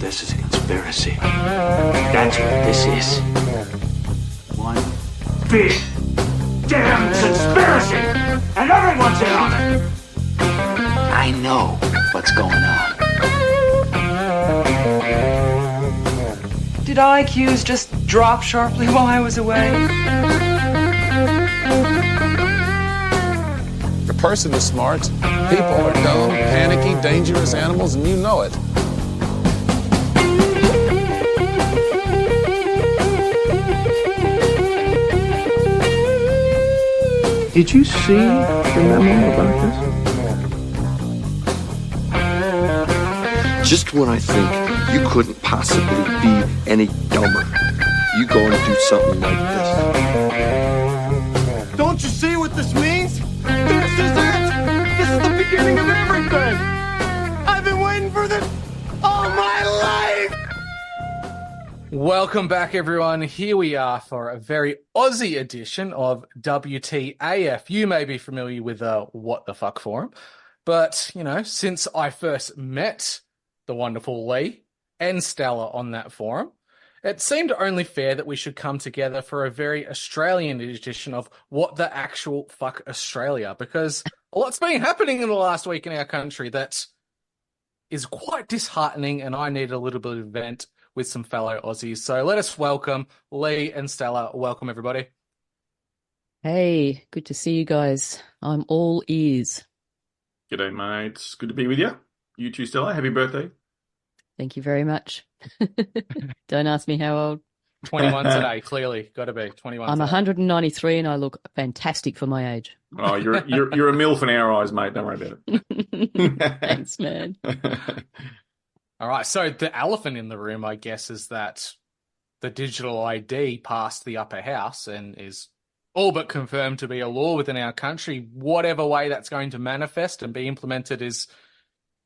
This is a conspiracy. That's what this is. One big damn conspiracy! And everyone's in on it! I know what's going on. Did IQs just drop sharply while I was away? A person is smart. People are dumb, panicky, dangerous animals, and you know it. Did you see the memo about this? Just when I think you couldn't possibly be any dumber, you go and do something like this. Don't you see what this means? This is it! This is the beginning of everything! I've been waiting for this all my life! Welcome back, everyone. Here we are for a very Aussie edition of WTAF. You may be familiar with the What the Fuck forum, but, you know, since I first met the wonderful Lee and Stella on that forum, it seemed only fair that we should come together for a very Australian edition of What the Actual Fuck Australia, because a lot's been happening in the last week in our country that is quite disheartening, and I need a little bit of vent with some fellow Aussies. So let us welcome Lee and Stella. Welcome, everybody. Hey, good to see you guys. I'm all ears. G'day, mate. Good to be with you. You too, Stella. Happy birthday. Thank you very much. Don't ask me how old. 21 today, clearly. Got to be 21 I'm today. 193 and I look fantastic for my age. Oh, you're a MILF in our eyes, mate. Don't worry about it. Thanks, man. All right, so the elephant in the room, I guess, is that the digital ID passed the upper house and is all but confirmed to be a law within our country. Whatever way that's going to manifest and be implemented is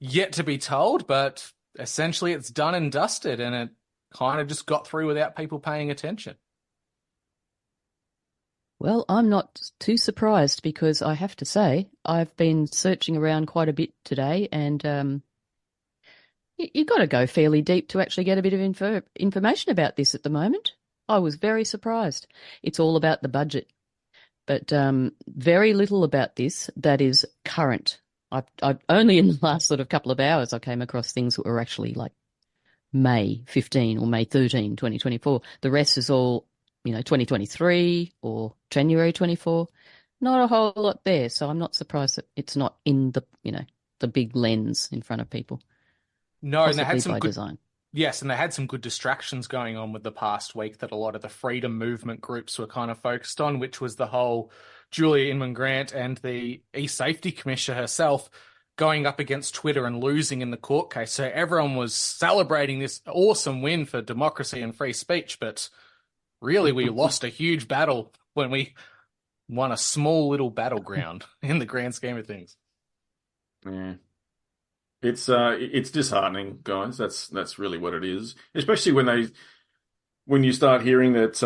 yet to be told, but essentially it's done and dusted, and it kind of just got through without people paying attention. Well, I'm not too surprised because I have to say I've been searching around quite a bit today, and you got to go fairly deep to actually get a bit of information about this at the moment. I was very surprised. It's all about the budget, but very little about this that is current. I've only in the last sort of couple of hours I came across things that were actually like May 15 or May 13, 2024. The rest is all, 2023 or January 24. Not a whole lot there, so I'm not surprised that it's not in the, the big lens in front of people. No, and they had some good design. Yes, and they had some good distractions going on with the past week that a lot of the freedom movement groups were kind of focused on, which was the whole Julia Inman-Grant and the e-safety commissioner herself going up against Twitter and losing in the court case. So everyone was celebrating this awesome win for democracy and free speech, but really we lost a huge battle when we won a small little battleground in the grand scheme of things. Yeah. It's disheartening, guys. That's really what it is. Especially when you start hearing that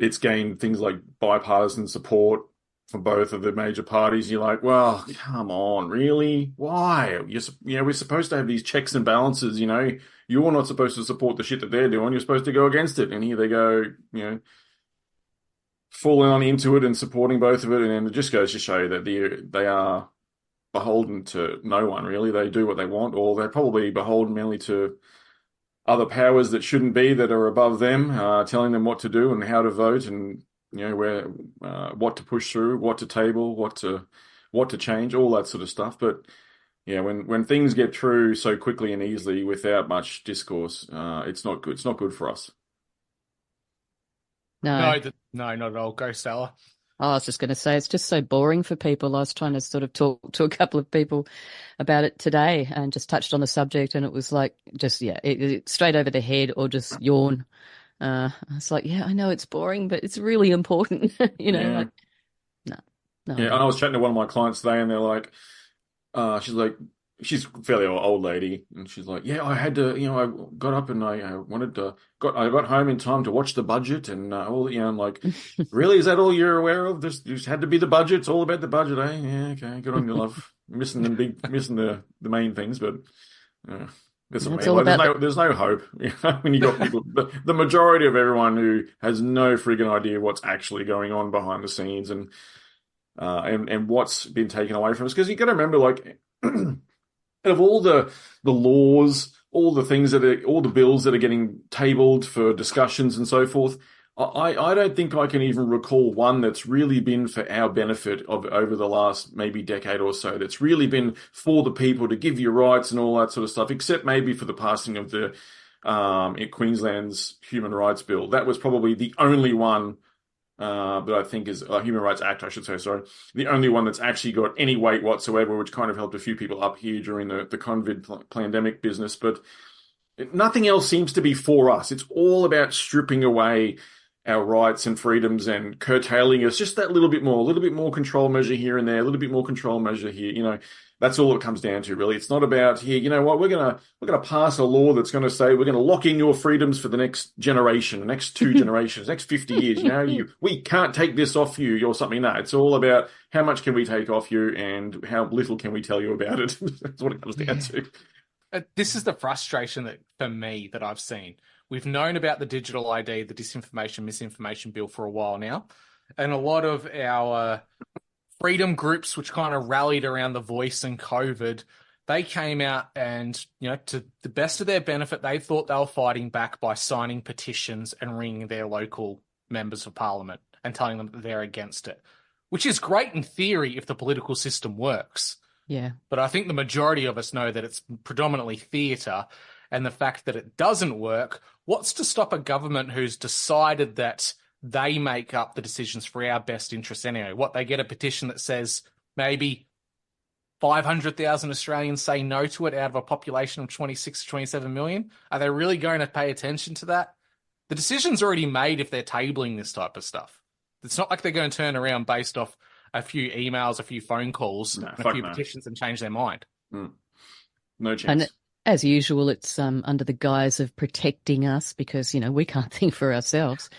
it's gained things like bipartisan support from both of the major parties. You're like, well, come on, really? Why? We're supposed to have these checks and balances. You're not supposed to support the shit that they're doing. You're supposed to go against it. And here they go, full on into it and supporting both of it. And it just goes to show that they are beholden to no one, really. They do what they want, or they're probably beholden mainly to other powers that shouldn't be, that are above them, telling them what to do and how to vote, and where what to push through, what to table, what to change, all that sort of stuff. But yeah, when things get through so quickly and easily without much discourse, it's not good. It's not good for us. No, not at all. Go, Stella. I was just going to say, it's just so boring for people. I was trying to sort of talk to a couple of people about it today and just touched on the subject, and it was like, it straight over the head or just yawn. I was like, yeah, I know it's boring, but it's really important, Yeah. No. Yeah, I was chatting to one of my clients today, and they're like, she's a fairly old lady, and she's like, yeah, I had to, I got up and I got home in time to watch the budget and I'm like, really, is that all you're aware of? This had to be the budget. It's all about the budget, eh? Yeah, okay, good on you, love. Missing the main things, but That's It's what I all mean. Like, about there's no hope when you got people, the majority of everyone who has no friggin' idea what's actually going on behind the scenes and what's been taken away from us. Because you got to remember, like, of all the laws, all the things all the bills that are getting tabled for discussions and so forth, I don't think I can even recall one that's really been for our benefit over the last maybe decade or so. That's really been for the people to give you rights and all that sort of stuff, except maybe for the passing of the in Queensland's Human Rights Bill. That was probably the only one that I think is Human Rights Act, I should say. Sorry, the only one that's actually got any weight whatsoever, which kind of helped a few people up here during the COVID pandemic business, but. Nothing else seems to be for us. It's all about stripping away our rights and freedoms and curtailing us just that little bit more, a little bit more control measure here and there, a little bit more control measure here. You know, that's all it comes down to, really. It's not about here, you know what, we're gonna pass a law that's gonna say we're gonna lock in your freedoms for the next generation, the next 2 generations, next 50 years. You know, we can't take this off you or something. No, it's all about how much can we take off you and how little can we tell you about it. That's what it comes down to. This is the frustration that, for me, that I've seen. We've known about the digital ID, the disinformation, misinformation bill for a while now. And a lot of our freedom groups, which kind of rallied around The Voice and COVID, they came out and, you know, to the best of their benefit, they thought they were fighting back by signing petitions and ringing their local members of parliament and telling them that they're against it, which is great in theory if the political system works. Yeah. But I think the majority of us know that it's predominantly theatre, and the fact that it doesn't work, what's to stop a government who's decided that they make up the decisions for our best interests anyway? What, they get a petition that says maybe 500,000 Australians say no to it out of a population of 26 to 27 million? Are they really going to pay attention to that? The decision's already made if they're tabling this type of stuff. It's not like they're going to turn around based off a few emails, a few phone calls, a few petitions and change their mind. No chance. And as usual, it's under the guise of protecting us because, you know, we can't think for ourselves.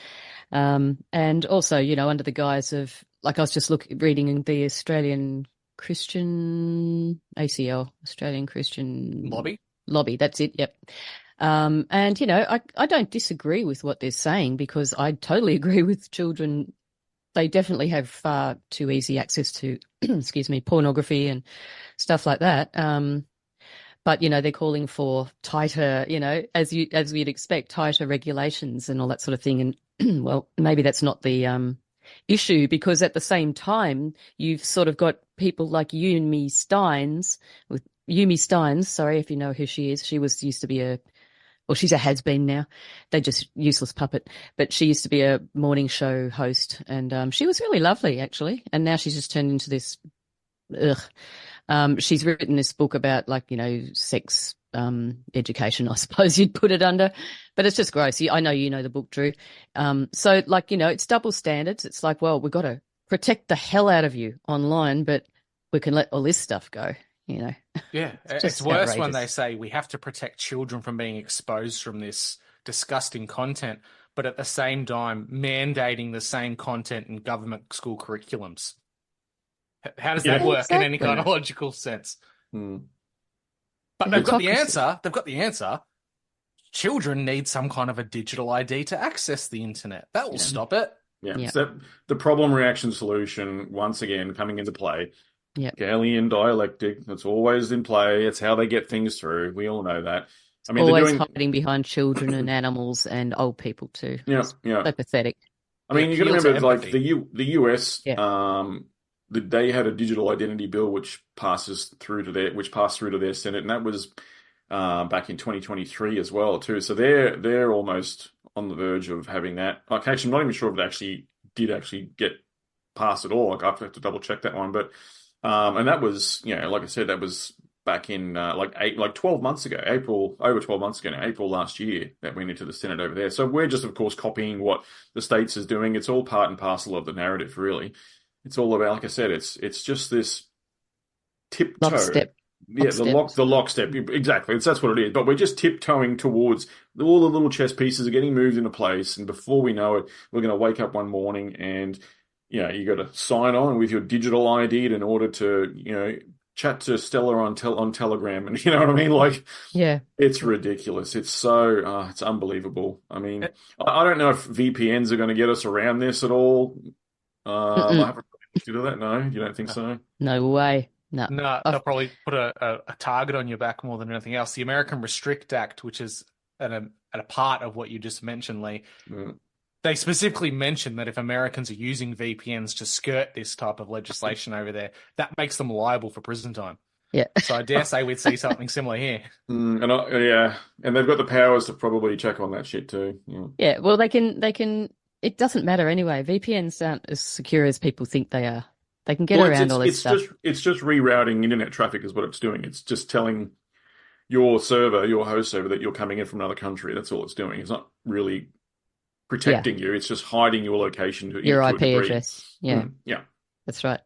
And also, you know, under the guise of, like, I was just reading the Australian Christian ACL, Australian Christian Lobby. That's it. Yep. And, you know, I don't disagree with what they're saying because I totally agree with children. They definitely have far too easy access to, pornography and stuff like that. But, you know, they're calling for tighter, you know, as we'd expect, tighter regulations and all that sort of thing. And, well, maybe that's not the issue because at the same time, you've sort of got people like Yumi Steins, sorry if you know who she is. She used to be she's a has-been now. They're just useless puppet. But she used to be a morning show host, and she was really lovely, actually. And now she's just turned into this. She's written this book about, like, you know, sex education, I suppose you'd put it under. But it's just gross. I know you know the book, Drew. So, like, you know, it's double standards. It's like, well, we've got to protect the hell out of you online, but we can let all this stuff go. You know, yeah, it's worse outrageous when they say we have to protect children from being exposed from this disgusting content, but at the same time mandating the same content in government school curriculums. How does that work in any kind of logical sense? But they've got the answer. They've got the answer. Children need some kind of a digital ID to access the internet. That will stop it. Yeah. So the problem, reaction, solution, once again, coming into play. Yeah, Galilean dialectic. That's always in play. It's how they get things through. We all know that. I mean, always hiding behind children and animals and old people too. Yeah. So pathetic. I mean, you got to remember, like the US, they had a digital identity bill which passed through to their Senate, and that was back in 2023 as well too. So they're almost on the verge of having that. Like, actually, I'm not even sure if it did get passed at all. Like, I have to double check that one, but. And that was, you know, like I said, that was back in 12 months ago, over 12 months ago now, April last year, that went into the Senate over there. So we're just, of course, copying what the States is doing. It's all part and parcel of the narrative, really. It's all about, like I said, it's just this tiptoe. Lockstep. Yeah, the lockstep. Exactly. That's what it is. But we're just tiptoeing towards all the little chess pieces are getting moved into place. And before we know it, we're going to wake up one morning and, you know, you got to sign on with your digital ID in order to, you know, chat to Stella on Telegram, and you know what I mean? Like, Yeah. it's ridiculous. It's so it's unbelievable. I mean, I don't know if VPNs are going to get us around this at all. I haven't really looked into that. No, you don't think so? No way. No. No, they'll probably put a target on your back more than anything else. The American Restrict Act, which is at a part of what you just mentioned, Lee, they specifically mention that if Americans are using VPNs to skirt this type of legislation over there, that makes them liable for prison time. Yeah. So I dare say we'd see something similar here. And they've got the powers to probably check on that shit too. Yeah. Yeah. Well, they can. It doesn't matter anyway. VPNs aren't as secure as people think they are. They can get around all this stuff. It's just rerouting internet traffic is what it's doing. It's just telling your server, your host server, that you're coming in from another country. That's all it's doing. It's not really protecting you. It's just hiding your location to your to IP a degree. address. Yeah. Yeah. That's right.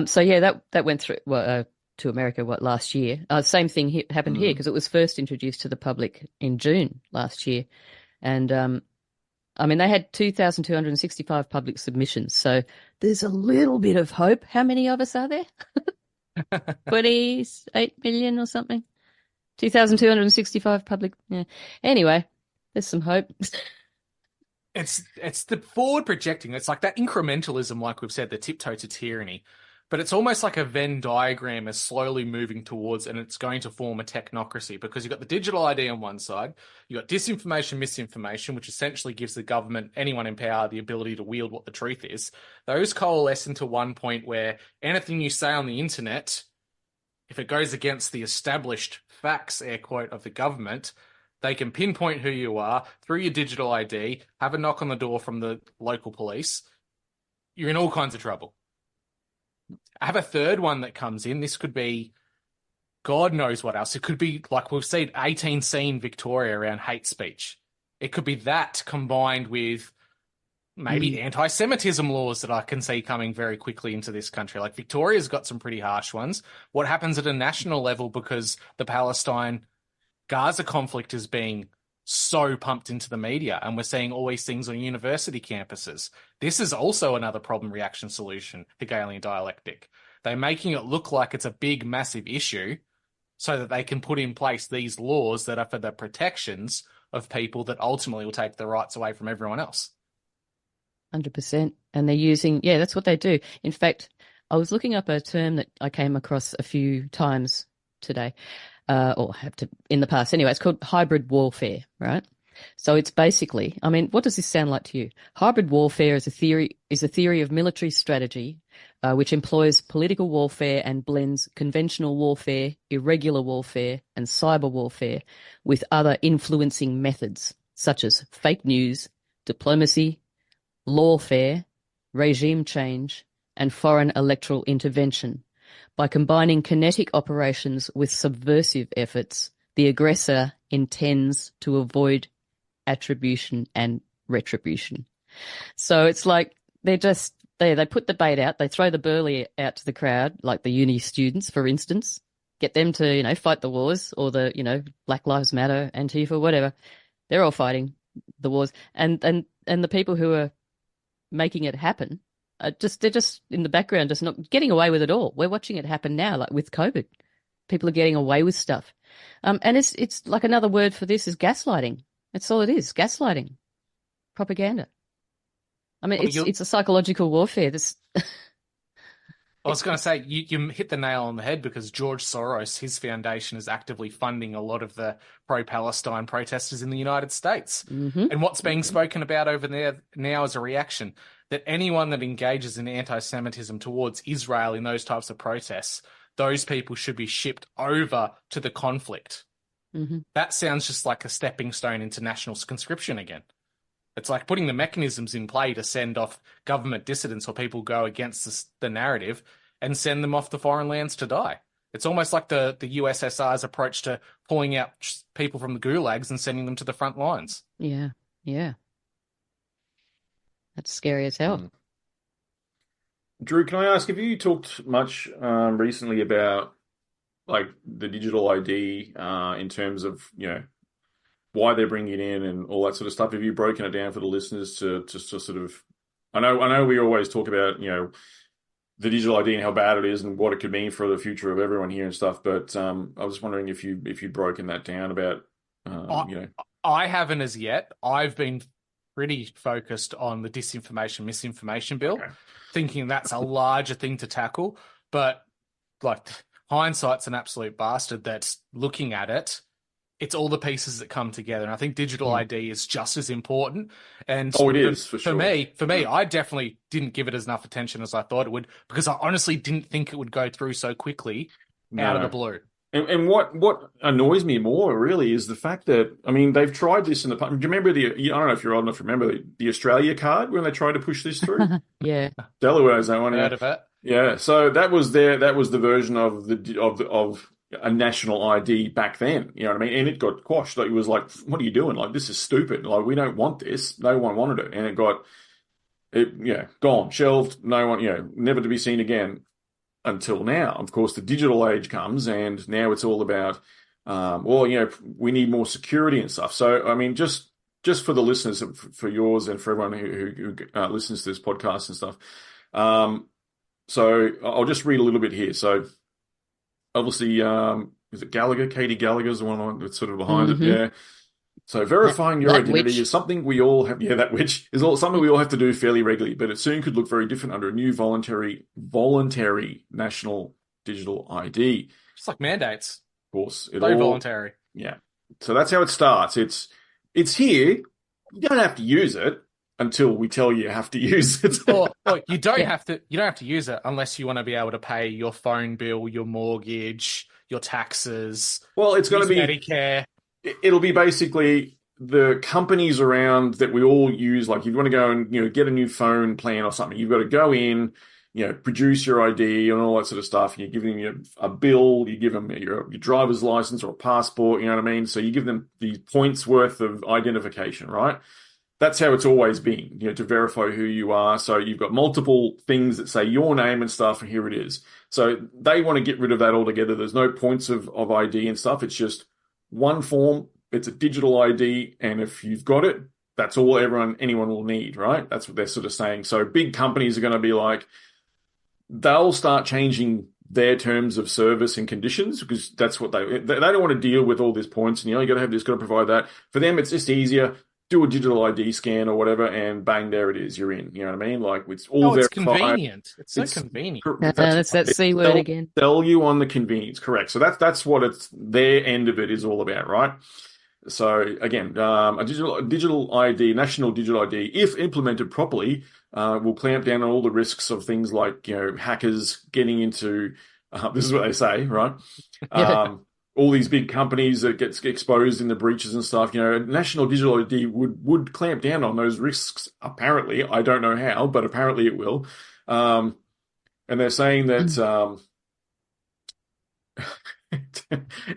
So yeah, that went through to America last year. Same thing happened here because it was first introduced to the public in June last year, and I mean they had 2,265 public submissions. So there's a little bit of hope. How many of us are there? 28 million or something. 2,265 public. Yeah. Anyway, there's some hope. It's the forward projecting. It's like that incrementalism, like we've said, the tiptoe to tyranny. But it's almost like a Venn diagram is slowly moving towards, and it's going to form a technocracy because you've got the digital ID on one side, you've got disinformation, misinformation, which essentially gives the government, anyone in power, the ability to wield what the truth is. Those coalesce into one point where anything you say on the internet, if it goes against the established facts, air quote, of the government, they can pinpoint who you are through your digital ID, have a knock on the door from the local police. You're in all kinds of trouble. I have a third one that comes in. This could be God knows what else. It could be like we've seen 18C in Victoria around hate speech. It could be that combined with maybe anti-Semitism laws that I can see coming very quickly into this country. Like Victoria's got some pretty harsh ones. What happens at a national level because the Palestine-Gaza conflict is being so pumped into the media and we're seeing all these things on university campuses. This is also another problem reaction solution, Hegelian dialectic. They're making it look like it's a big, massive issue so that they can put in place these laws that are for the protections of people that ultimately will take the rights away from everyone else. 100%. And they're using, that's what they do. In fact, I was looking up a term that I came across a few times today. Or have to in the past. Anyway, it's called hybrid warfare, right? So it's basically, I mean, what does this sound like to you? Hybrid warfare is a theory of military strategy, which employs political warfare and blends conventional warfare, irregular warfare, and cyber warfare with other influencing methods such as fake news, diplomacy, lawfare, regime change, and foreign electoral intervention. By combining kinetic operations with subversive efforts, the aggressor intends to avoid attribution and retribution. So it's like they put the bait out, they throw the burley out to the crowd, like the uni students, for instance, get them to, fight the wars or the, Black Lives Matter, Antifa, whatever. They're all fighting the wars. And the people who are making it happen, they're just in the background, just not getting away with it all. We're watching it happen now, like with COVID. People are getting away with stuff. And it's like another word for this is gaslighting. That's all it is, gaslighting, propaganda. I mean, it's a psychological warfare. I was going to say, you hit the nail on the head because George Soros, his foundation is actively funding a lot of the pro-Palestine protesters in the United States. Mm-hmm. And what's being spoken about over there now is a reaction that anyone that engages in anti-Semitism towards Israel in those types of protests, those people should be shipped over to the conflict. Mm-hmm. That sounds just like a stepping stone into national conscription again. It's like putting the mechanisms in play to send off government dissidents or people who go against the narrative and send them off to foreign lands to die. It's almost like the USSR's approach to pulling out people from the gulags and sending them to the front lines. Yeah. That's scary as hell. Drew, can I ask, have you talked much recently about like the digital ID in terms of, why they're bringing it in and all that sort of stuff? Have you broken it down for the listeners to sort of? I know we always talk about the digital ID and how bad it is and what it could mean for the future of everyone here and stuff. But I was wondering if you'd broken that down about I haven't as yet. I've been pretty focused on the disinformation, misinformation bill, thinking that's a larger thing to tackle. But like hindsight's an absolute bastard. That's looking at it. It's all the pieces that come together. And I think digital ID is just as important. And it is for sure. For me, I definitely didn't give it as enough attention as I thought it would, because I honestly didn't think it would go through so quickly out of the blue. And what annoys me more really is the fact that, I mean, they've tried this in the past. Do you remember I don't know if you're old enough to remember the Australia card when they tried to push this through? Yeah. Delaware has that one. Heard of it? Yeah. So that was the version of a national ID back then. You know what I mean? And it got quashed. Like, it was like, what are you doing? Like, this is stupid. Like, we don't want this. No one wanted it. And it got gone, shelved. No one, never to be seen again. Until now, of course, the digital age comes, and now it's all about, we need more security and stuff. So, I mean, just for the listeners, for yours and for everyone who listens to this podcast and stuff. So I'll just read a little bit here. So, obviously, is it Gallagher? Katie Gallagher's the one that's sort of behind it. Yeah. So verifying your identity is something we all have. Yeah, that witch is something we all have to do fairly regularly, but it soon could look very different under a new voluntary national digital ID. Just like mandates. Of course. Very voluntary. Yeah. So that's how it starts. It's here. You don't have to use it until we tell you have to use it. Or you don't have to use it unless you want to be able to pay your phone bill, your mortgage, your taxes. Well, it's going to be Medicare. It'll be basically the companies around that we all use. Like, if you want to go and get a new phone plan or something, you've got to go in, produce your ID and all that sort of stuff. And you give them a bill, you give them your driver's license or a passport. You know what I mean? So you give them the points worth of identification, right? That's how it's always been, to verify who you are. So you've got multiple things that say your name and stuff, and here it is. So they want to get rid of that altogether. There's no points of ID and stuff. It's just one form. It's a digital ID, and if you've got it, that's all anyone will need, right? That's what they're sort of saying. So big companies are going to be like, they'll start changing their terms of service and conditions, because that's what they don't want to deal with all these points. And you got to have this, got to provide that. For them, it's just easier. Do a digital ID scan or whatever, and bang, there it is. You're in. You know what I mean? Like, it's all it's verified. Convenient. It's so convenient. That's that C word again. Sell you on the convenience, correct? So that's what their end of it is all about, right? So again, a digital ID, national digital ID, if implemented properly, will clamp down on all the risks of things like hackers getting into. This is what they say, right? All these big companies that gets exposed in the breaches and stuff. National digital ID would clamp down on those risks. Apparently, I don't know how, but apparently it will. And they're saying that.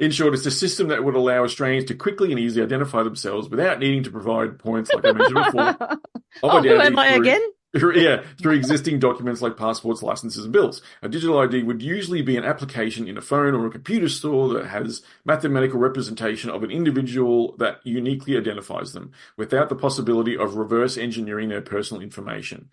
In short, it's a system that would allow Australians to quickly and easily identify themselves without needing to provide points, like I mentioned before. Who am I again? Through existing documents like passports, licenses, and bills. A digital ID would usually be an application in a phone or a computer store that has mathematical representation of an individual that uniquely identifies them, without the possibility of reverse engineering their personal information.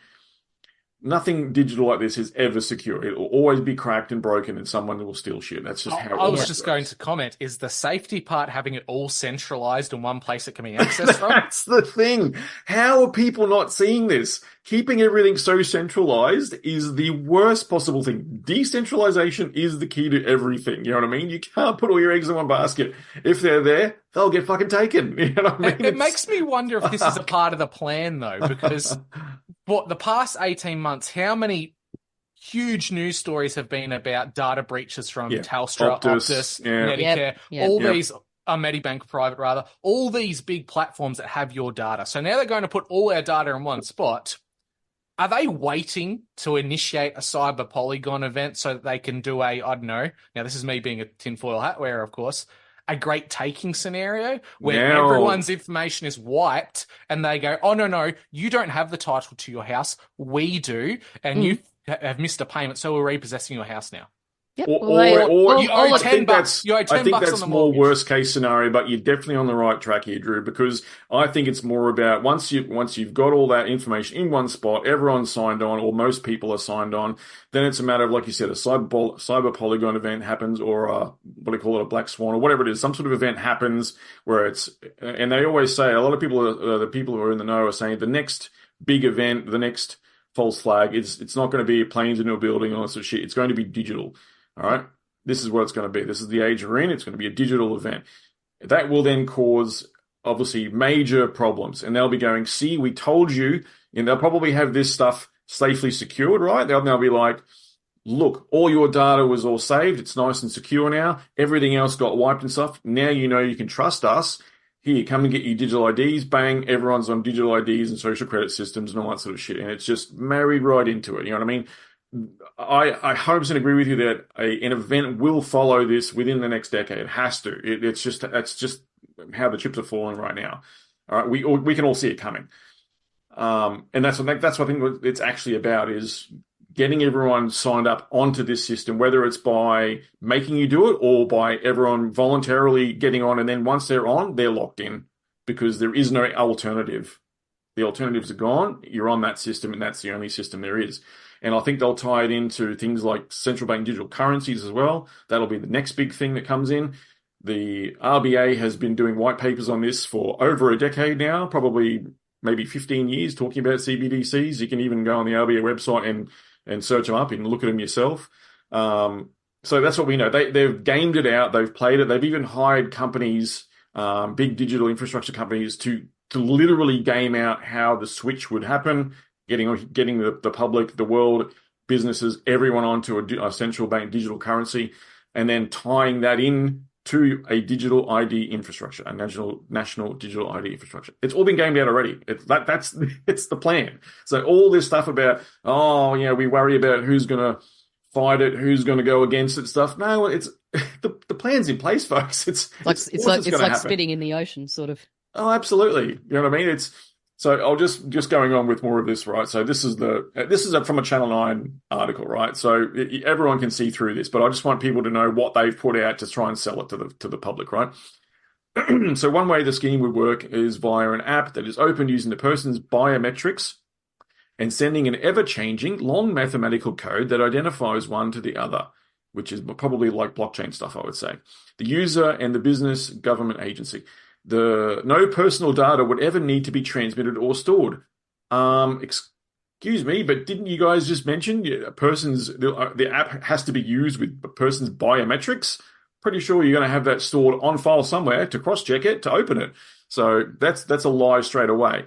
Nothing digital like this is ever secure. It will always be cracked and broken, and someone will steal shit. That's just how it I was just going to comment, is the safety part having it all centralized in one place it can be accessed from? That's the thing. How are people not seeing this? Keeping everything so centralized is the worst possible thing. Decentralization is the key to everything. You know what I mean? You can't put all your eggs in one basket. If they're there, they'll get fucking taken. You know what I mean? It makes me wonder if this is a part of the plan, though, because for the past 18 months, how many huge news stories have been about data breaches from Telstra, Optus, Medicare, these Medibank Private, rather, all these big platforms that have your data. So now they're going to put all our data in one spot. Are they waiting to initiate a cyber polygon event so that they can do I don't know, now this is me being a tinfoil hat wearer, of course, a great taking scenario where everyone's information is wiped and they go, oh, no, you don't have the title to your house. We do. And you have missed a payment, so we're repossessing your house now. Yep. Or, Well, they- or, or you owe I 10 think bucks. that's You owe 10 I think bucks that's on the more mortgage. worst case scenario, but you're definitely on the right track here, Drew, because I think it's more about once you've got all that information in one spot, everyone's signed on, or most people are signed on, then it's a matter of, like you said, a cyber polygon event happens, or what do you call it, a black swan, or whatever it is, some sort of event happens where it's, and they always say, a lot of people, the people who are in the know are saying the next big event, the next false flag, it's not going to be planes into a building and all that sort of shit. It's going to be digital. All right. This is what it's going to be. This is the age we're in. It's going to be a digital event. That will then cause, obviously, major problems. And they'll be going, see, we told you. And they'll probably have this stuff safely secured, right? They'll be like, look, all your data was all saved. It's nice and secure now. Everything else got wiped and stuff. Now you know you can trust us. Here, come and get your digital IDs. Bang, everyone's on digital IDs and social credit systems and all that sort of shit. And it's just married right into it. You know what I mean? I 100% agree with you that an event will follow this within the next decade. It has to. That's just how the chips are falling right now. All right, we can all see it coming, and that's what I think what it's actually about, is getting everyone signed up onto this system, whether it's by making you do it or by everyone voluntarily getting on, and then once they're on, they're locked in because there is no alternative. The alternatives are gone. You're on that system, and that's the only system there is. And I think they'll tie it into things like central bank digital currencies as well. That'll be the next big thing that comes in. The RBA has been doing white papers on this for over a decade now, probably maybe 15 years, talking about CBDCs. You can even go on the RBA website and search them up and look at them yourself. So that's what we know. They've gamed it out. They've played it. They've even hired companies, big digital infrastructure companies, to literally game out how the switch would happen. Getting the public, the world, businesses, everyone onto a central bank digital currency, and then tying that in to a digital ID infrastructure, a national digital ID infrastructure. It's all been gamed out already. It's the plan. So all this stuff about, we worry about who's going to fight it, who's going to go against it stuff. No, it's the plan's in place, folks. It's like spitting in the ocean, sort of. Oh, absolutely. You know what I mean? So I'll just going on with more of this, right? So this is from a Channel 9 article, right? So everyone can see through this, but I just want people to know what they've put out to try and sell it to the public, right? So one way the scheme would work is via an app that is opened using the person's biometrics and sending an ever-changing long mathematical code that identifies one to the other, which is probably like blockchain stuff, I would say. The user and the business government agency. No personal data would ever need to be transmitted or stored. Excuse me, but didn't you guys just mention the app has to be used with a person's biometrics? Pretty sure you're going to have that stored on file somewhere to cross-check it, to open it. So that's a lie straight away.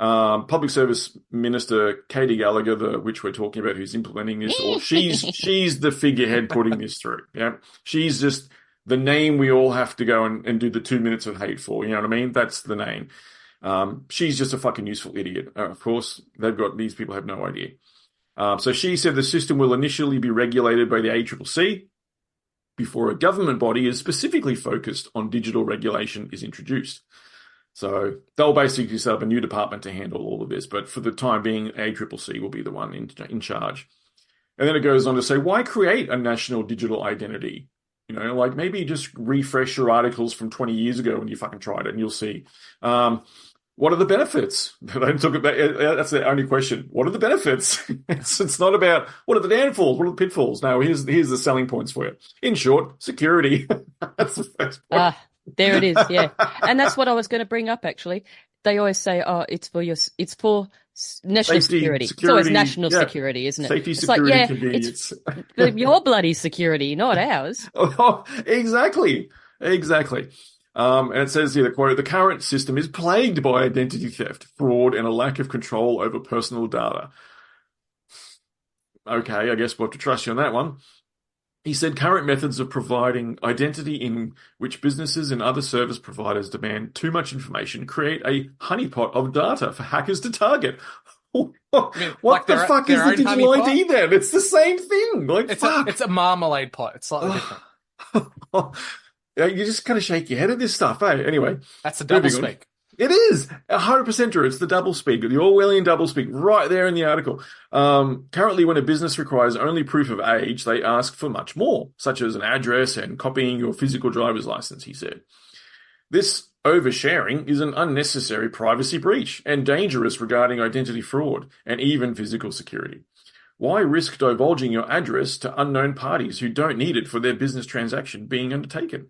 Public Service Minister Katie Gallagher, which we're talking about, who's implementing this, or she's the figurehead putting this through. Yeah, she's just the name we all have to go and do the 2 minutes of hate for. You know what I mean? That's the name. She's just a fucking useful idiot. Of course, these people have no idea. So she said the system will initially be regulated by the ACCC before a government body is specifically focused on digital regulation is introduced. So they'll basically set up a new department to handle all of this. But for the time being, ACCC will be the one in charge. And then it goes on to say, why create a national digital identity? You know, like maybe just refresh your articles from 20 years ago when you fucking tried it, and you'll see. What are the benefits? They don't talk about. That's the only question. What are the benefits? It's not about what are the downfalls, what are the pitfalls. No, here's the selling points for you. In short, security. That's the first point. There it is. Yeah, and that's what I was going to bring up. Actually, they always say, it's for national security. It's always national security, isn't it? Safety, security, convenience. It's your bloody security, not ours. Oh, exactly. And it says here, the quote, the current system is plagued by identity theft, fraud, and a lack of control over personal data. Okay, I guess we'll have to trust you on that one. He said current methods of providing identity in which businesses and other service providers demand too much information create a honeypot of data for hackers to target. What the fuck is the digital ID then? It's the same thing. It's a marmalade pot. It's slightly different. You just kind of shake your head at this stuff, eh? Anyway. That's a double speak. It is 100% true. It's the doublespeak, the Orwellian doublespeak, right there in the article. Currently, when a business requires only proof of age, they ask for much more, such as an address and copying your physical driver's license, he said. This oversharing is an unnecessary privacy breach and dangerous regarding identity fraud and even physical security. Why risk divulging your address to unknown parties who don't need it for their business transaction being undertaken?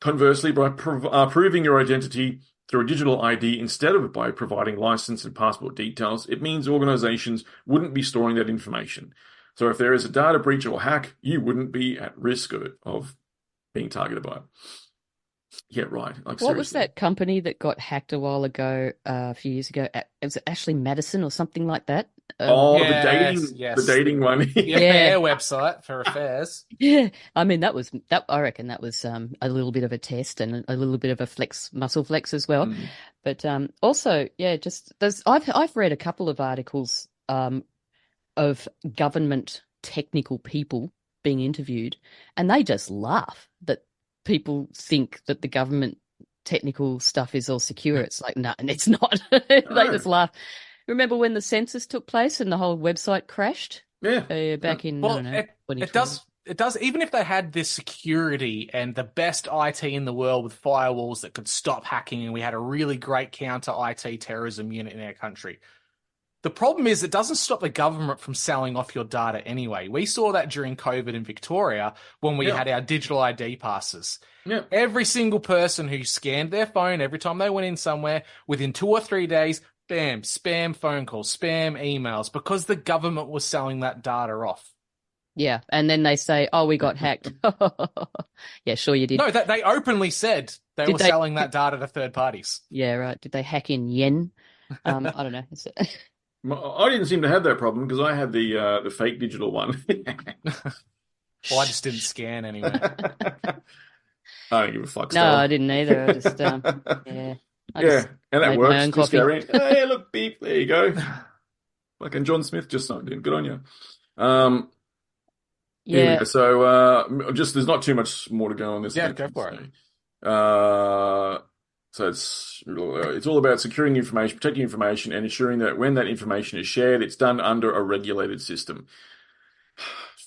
Conversely, by proving your identity through a digital ID instead of by providing license and passport details, it means organizations wouldn't be storing that information. So if there is a data breach or hack, you wouldn't be at risk of being targeted by it. Yeah, right. Like, What was seriously. that company that got hacked a while ago, a few years ago? Was it Ashley Madison or something like that? Oh, Yes, the dating one. Yeah, their website for affairs. Yeah, I mean that. I reckon that was a little bit of a test and a little bit of a muscle flex as well. But also, yeah, just I've read a couple of articles of government technical people being interviewed, and they just laugh that people think that the government technical stuff is all secure. It's like, no, and it's not. They just laugh. Remember when the census took place and the whole website crashed? Yeah. Back in, Well, I don't know, it does, even if they had this security and the best IT in the world with firewalls that could stop hacking, and we had a really great counter IT terrorism unit in our country. The problem is it doesn't stop the government from selling off your data anyway. We saw that during COVID in Victoria when we had our digital ID passes. Yeah. Every single person who scanned their phone every time they went in somewhere, within 2 or 3 days, bam, spam phone calls, spam emails, because the government was selling that data off. Yeah, and then they say, "Oh, we got hacked." Yeah, sure you did. No, they openly said they were selling that data to third parties. Yeah, right. Did they hack in yen? I don't know. I didn't seem to have that problem because I had the fake digital one. Well, I just didn't scan anyway. I don't give a fuck. No, Stella. I didn't either. I just, yeah. And that made works. my own Just coffee. go in. Hey, look, beep. There you go. Fucking John Smith just signed in. Good on you. Yeah. So just there's not too much more to go on this. Yeah, go for it. So it's all about securing information, protecting information, and ensuring that when that information is shared, it's done under a regulated system.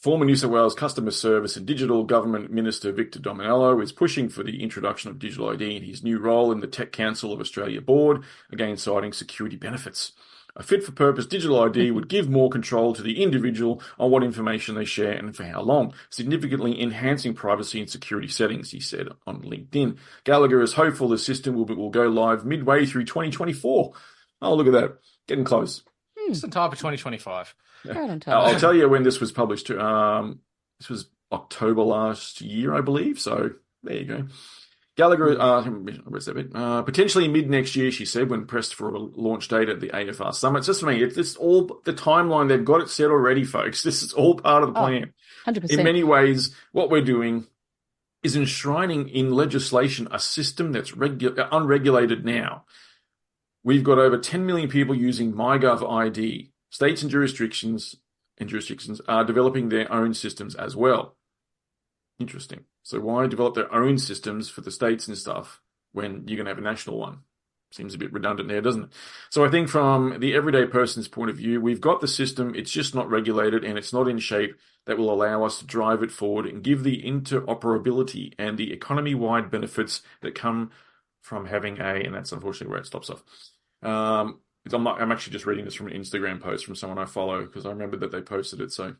Former New South Wales Customer Service and Digital Government Minister Victor Dominello is pushing for the introduction of digital ID in his new role in the Tech Council of Australia board, again citing security benefits. A fit-for-purpose digital ID would give more control to the individual on what information they share and for how long, significantly enhancing privacy and security settings, he said on LinkedIn. Gallagher is hopeful the system will go live midway through 2024. Oh, look at that. Getting close. Just in time for 2025. Right on time. I'll tell you when this was published. This was October last year, I believe. So there you go. Gallagher, potentially mid next year, she said, when pressed for a launch date at the AFR Summit. Just for me, it's all the timeline. They've got it set already, folks. This is all part of the plan. 100%. In many ways, what we're doing is enshrining in legislation a system that's unregulated now. We've got over 10 million people using MyGov ID. States and jurisdictions are developing their own systems as well. Interesting. So why develop their own systems for the states and stuff when you're going to have a national one? Seems a bit redundant there, doesn't it? So I think from the everyday person's point of view, we've got the system. It's just not regulated and it's not in shape that will allow us to drive it forward and give the interoperability and the economy-wide benefits that come from having and that's unfortunately where it stops off. I'm actually just reading this from an Instagram post from someone I follow because I remember that they posted it. So,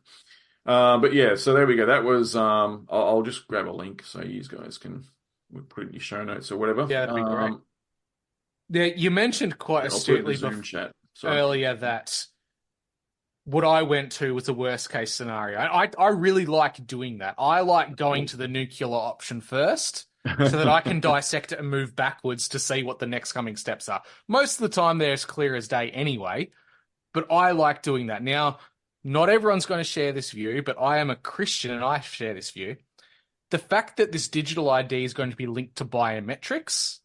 but yeah, so there we go. That was, I'll just grab a link so you guys can put it in your show notes or whatever. Yeah, that'd be great. Yeah, you mentioned quite astutely Zoom chat earlier that what I went to was a worst case scenario. I really like doing that. I like going to the nuclear option first so that I can dissect it and move backwards to see what the next coming steps are. Most of the time they're as clear as day anyway, but I like doing that. Now, not everyone's going to share this view, but I am a Christian and I share this view. The fact that this digital ID is going to be linked to biometrics,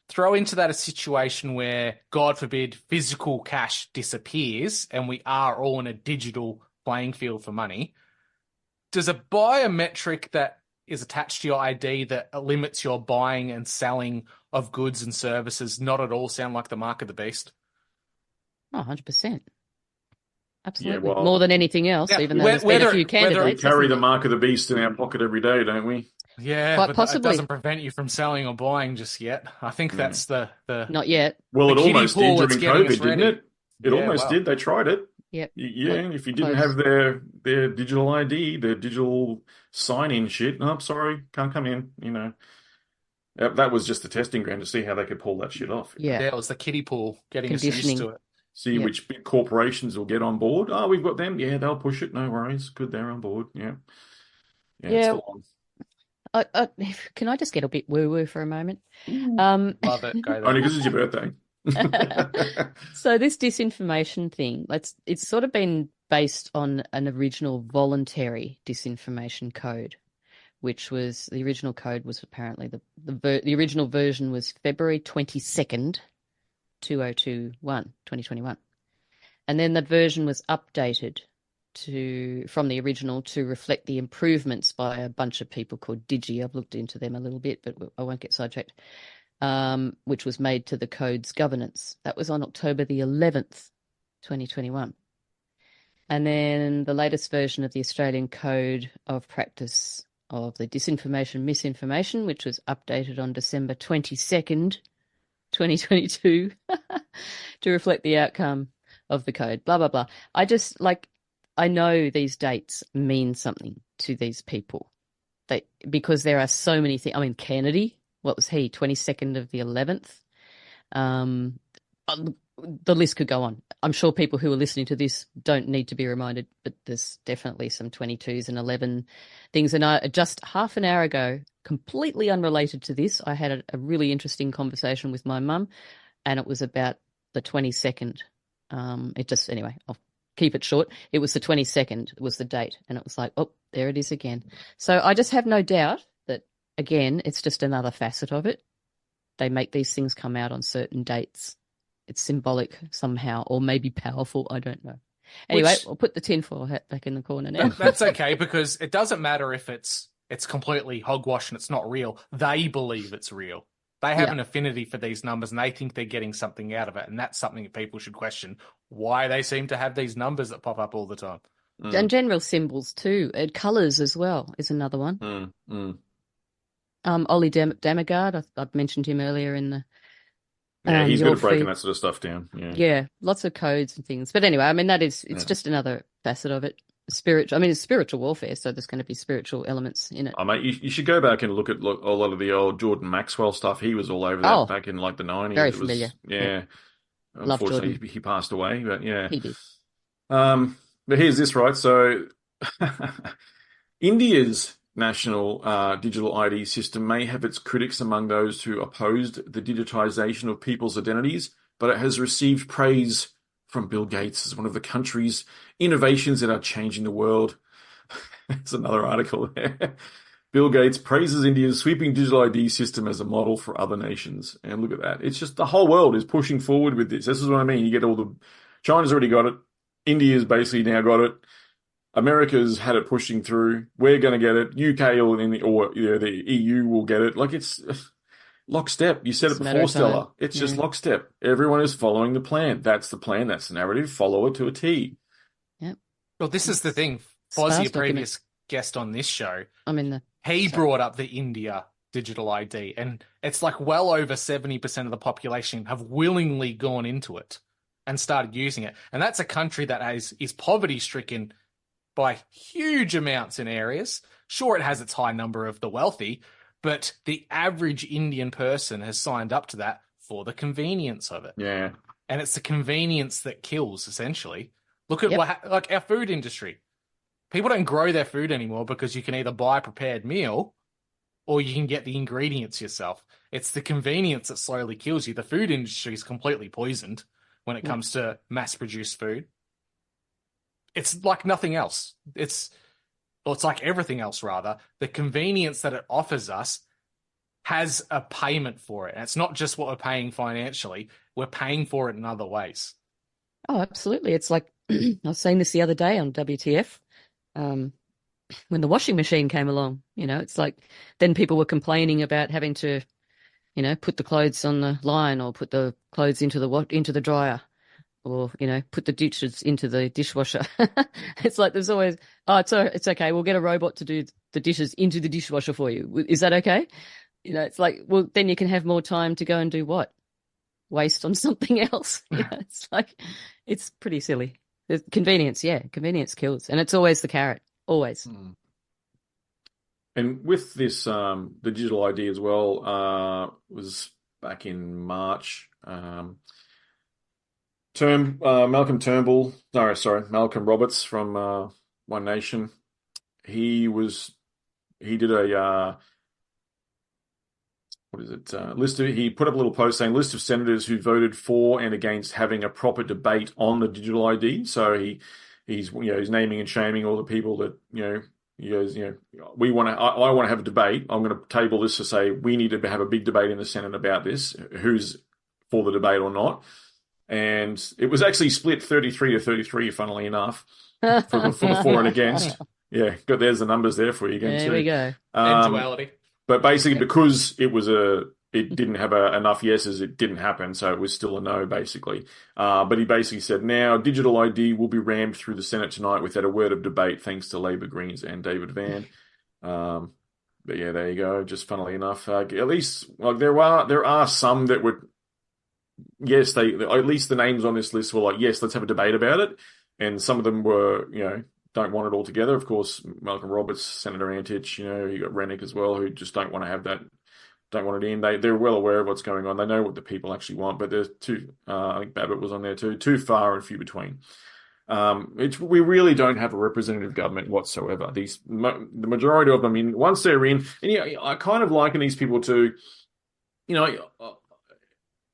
throw into that a situation where, God forbid, physical cash disappears and we are all in a digital playing field for money. Does a biometric that is attached to your ID that limits your buying and selling of goods and services not at all sound like the mark of the beast? Oh, 100%. Absolutely. Yeah, well, more than anything else, Yeah, even though there's been a few we candidates. carry the hasn't mark of the beast in our pocket every day, don't we? Yeah, Quite but possibly. that doesn't prevent you from selling or buying just yet. I think that's the it? Not yet. Well, the it kiddie almost pool did that's during getting us COVID, didn't ready. it? It Yeah, almost wow. did. They tried it. Yep. Yeah, and if you didn't Close. have their digital ID, their digital sign-in shit, oh, I'm sorry, can't come in, you know. That was just the testing ground to see how they could pull that shit off. Yeah. It was the kiddie pool getting us used Conditioning. to it. See Yep. which big corporations will get on board. Oh, we've got them. Yeah, they'll push it. No worries. Good, they're on board. Yeah. It's Yeah. full Can I just get a bit woo-woo for a moment? Love it. Go on. there. Only because it's your birthday. So this disinformation thing, it's sort of been based on an original voluntary disinformation code, which was the original code was apparently the original version was February 22nd, 2021. And then the version was updated from the original to reflect the improvements by a bunch of people called Digi. I've looked into them a little bit, but I won't get sidetracked. Which was made to the code's governance. That was on October the 11th, 2021. And then the latest version of the Australian Code of Practice of the Disinformation, Misinformation, which was updated on December 22nd, 2022, to reflect the outcome of the code, blah, blah, blah. I know these dates mean something to these people because there are so many things. I mean, Kennedy, what was he, 22nd of the 11th? The list could go on. I'm sure people who are listening to this don't need to be reminded, but there's definitely some 22s and 11 things. And just half an hour ago, completely unrelated to this, I had a really interesting conversation with my mum, and it was about the 22nd. Anyway, I'll keep it short. It was the 22nd was the date, and it was like, oh, there it is again. So I just have no doubt that, again, it's just another facet of it. They make these things come out on certain dates. It's symbolic somehow, or maybe powerful. I don't know. Anyway, I'll put the tinfoil hat back in the corner now. That's okay, because it doesn't matter if it's completely hogwash and it's not real. They believe it's real. They have an affinity for these numbers and they think they're getting something out of it. And that's something that people should question, why they seem to have these numbers that pop up all the time. And general symbols too. And colours as well is another one. Ollie Damagard, I've mentioned him earlier in the he's good at breaking feed. that sort of stuff down. Yeah, lots of codes and things. But anyway, I mean, it's just another facet of it. It's spiritual warfare, so there's going to be spiritual elements in it. Oh, mate, you should go back and look at a lot of the old Jordan Maxwell stuff. He was all over that back in like the 90s. Very familiar. Yeah. Love Unfortunately, Jordan. he passed away, but yeah. He did. But here's this, right? So India's national digital ID system may have its critics among those who opposed the digitization of people's identities, but it has received praise from Bill Gates as one of the country's innovations that are changing the world. There's another article there. Bill Gates praises India's sweeping digital ID system as a model for other nations. And look at that. It's just the whole world is pushing forward with this. This is what I mean. You get China's already got it. India's basically now got it. America's had it pushing through. We're going to get it. UK or the EU will get it. Like, it's lockstep. You said it before, Stella. It's just lockstep. Everyone is following the plan. That's the plan. That's the narrative. Follow it to a T. Yep. Well, this is the thing. Fozzie, a previous guest on this show, he brought up the India digital ID, and it's like well over 70% of the population have willingly gone into it and started using it. And that's a country that is poverty-stricken by huge amounts in areas. Sure, it has its high number of the wealthy, but the average Indian person has signed up to that for the convenience of it. Yeah. And it's the convenience that kills, essentially. Look at like our food industry. People don't grow their food anymore because you can either buy a prepared meal or you can get the ingredients yourself. It's the convenience that slowly kills you. The food industry is completely poisoned when it comes to mass-produced food. It's like nothing else. It's like everything else, rather. The convenience that it offers us has a payment for it. And it's not just what we're paying financially. We're paying for it in other ways. Oh, absolutely. It's like, I was saying this the other day on WTAF, when the washing machine came along. It's like then people were complaining about having to, put the clothes on the line or put the clothes into the dryer or, put the dishes into the dishwasher. It's like there's always, it's okay. We'll get a robot to do the dishes into the dishwasher for you. Is that okay? It's like, well, then you can have more time to go and do what? Waste on something else. It's like, it's pretty silly. Convenience, yeah. Convenience kills. And it's always the carrot. Always. And with this, the digital ID as well, was back in March. Malcolm Roberts from One Nation. He did a he put up a little post saying list of senators who voted for and against having a proper debate on the digital ID. So he's naming and shaming all the people that he goes, I want to have a debate. I'm going to table this to say we need to have a big debate in the Senate about this, who's for the debate or not. And it was actually split 33 to 33, funnily enough, for the for and against. Yeah, there's the numbers there for you again. There we go. Duality. But basically, because it didn't have enough yeses, it didn't happen, so it was still a no, basically. But he basically said, now digital ID will be rammed through the Senate tonight without a word of debate, thanks to Labor, Greens, and David Van. But yeah, there you go. Just funnily enough, at least there are some that would, yes, at least the names on this list were like, yes, let's have a debate about it, and some of them were, don't want it all together. Of course, Malcolm Roberts, Senator Antich, you got Rennick as well, who just don't want to have that, don't want it in. They're well aware of what's going on. They know what the people actually want, but there's I think Babbitt was on there too far and few between. We really don't have a representative government whatsoever. The majority of them, once they're in, and I kind of liken these people to,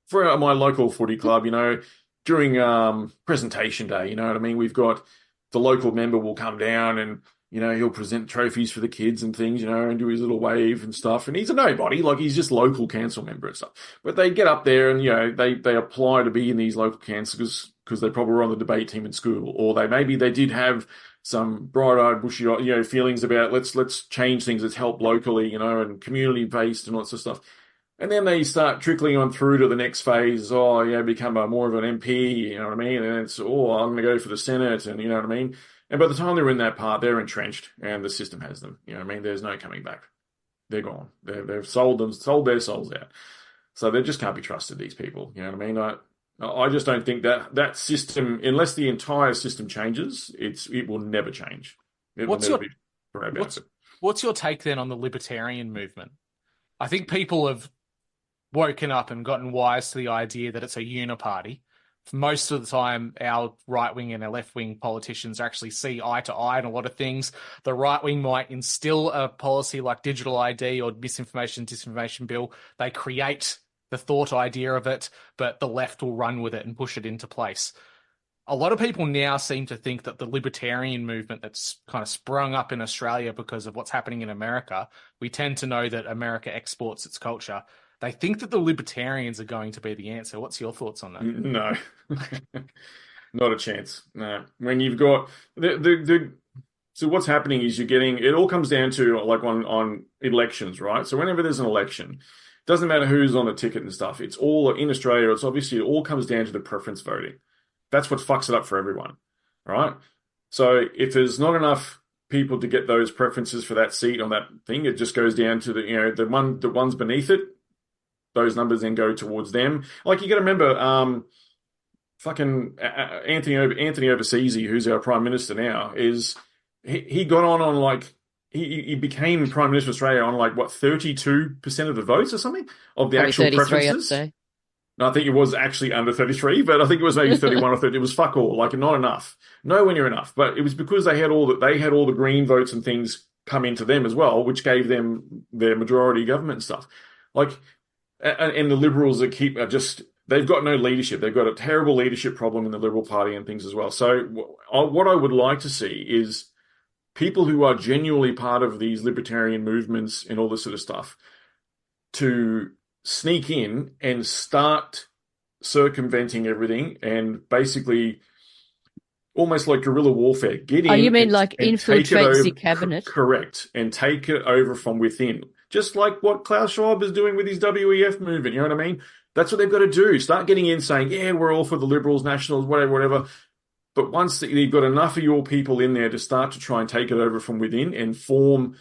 for my local footy club, during presentation day, we've got the local member will come down and, he'll present trophies for the kids and things, and do his little wave and stuff. And he's a nobody, like he's just local council member and stuff. But they get up there and, they apply to be in these local councils because they probably were on the debate team in school, or maybe they did have some bright-eyed, bushy, feelings about let's change things, let's help locally, and community-based and lots of stuff. And then they start trickling on through to the next phase. Become more of an MP, And it's, I'm going to go for the Senate, and And by the time they're in that part, they're entrenched, and the system has them. There's no coming back. They're gone. They've sold their souls out. So they just can't be trusted, these people. I just don't think that system, unless the entire system changes, it will never change. What's your take then on the libertarian movement? I think people have woken up and gotten wise to the idea that it's a uniparty. Most of the time, our right-wing and our left-wing politicians actually see eye to eye on a lot of things. The right-wing might instill a policy like digital ID or disinformation bill. They create the thought idea of it, but the left will run with it and push it into place. A lot of people now seem to think that the libertarian movement that's kind of sprung up in Australia because of what's happening in America, we tend to know that America exports its culture. They think that the libertarians are going to be the answer. What's your thoughts on that? No, not a chance. No. When you've got so what's happening is it all comes down to like on elections, right? So whenever there's an election, it doesn't matter who's on the ticket and stuff. It's all in Australia. It's obviously, it all comes down to the preference voting. That's what fucks it up for everyone, right? So if there's not enough people to get those preferences for that seat on that thing, it just goes down to the ones beneath it. Those numbers then go towards them. Like, you got to remember, fucking Anthony Overseas, who's our Prime Minister now, he got on like, he became Prime Minister of Australia on like, 32% of the votes or something of the actual preferences. I'd say. No, I think it was actually under 33, but I think it was maybe 31 or 30. It was fuck all, like not enough, nowhere near enough. But it was because they had all the Green votes and things come into them as well, which gave them their majority government and stuff. Like, and the Liberals they've got no leadership. They've got a terrible leadership problem in the Liberal Party and things as well. So what I would like to see is people who are genuinely part of these libertarian movements and all this sort of stuff to sneak in and start circumventing everything and basically almost like guerrilla warfare. Get in. Oh, you mean and, like and infiltrate the cabinet? Correct. And take it over from within. Just like what Klaus Schwab is doing with his WEF movement. You know what I mean? That's what they've got to do. Start getting in saying, yeah, we're all for the Liberals, Nationals, whatever. But once you've got enough of your people in there to start to try and take it over from within and form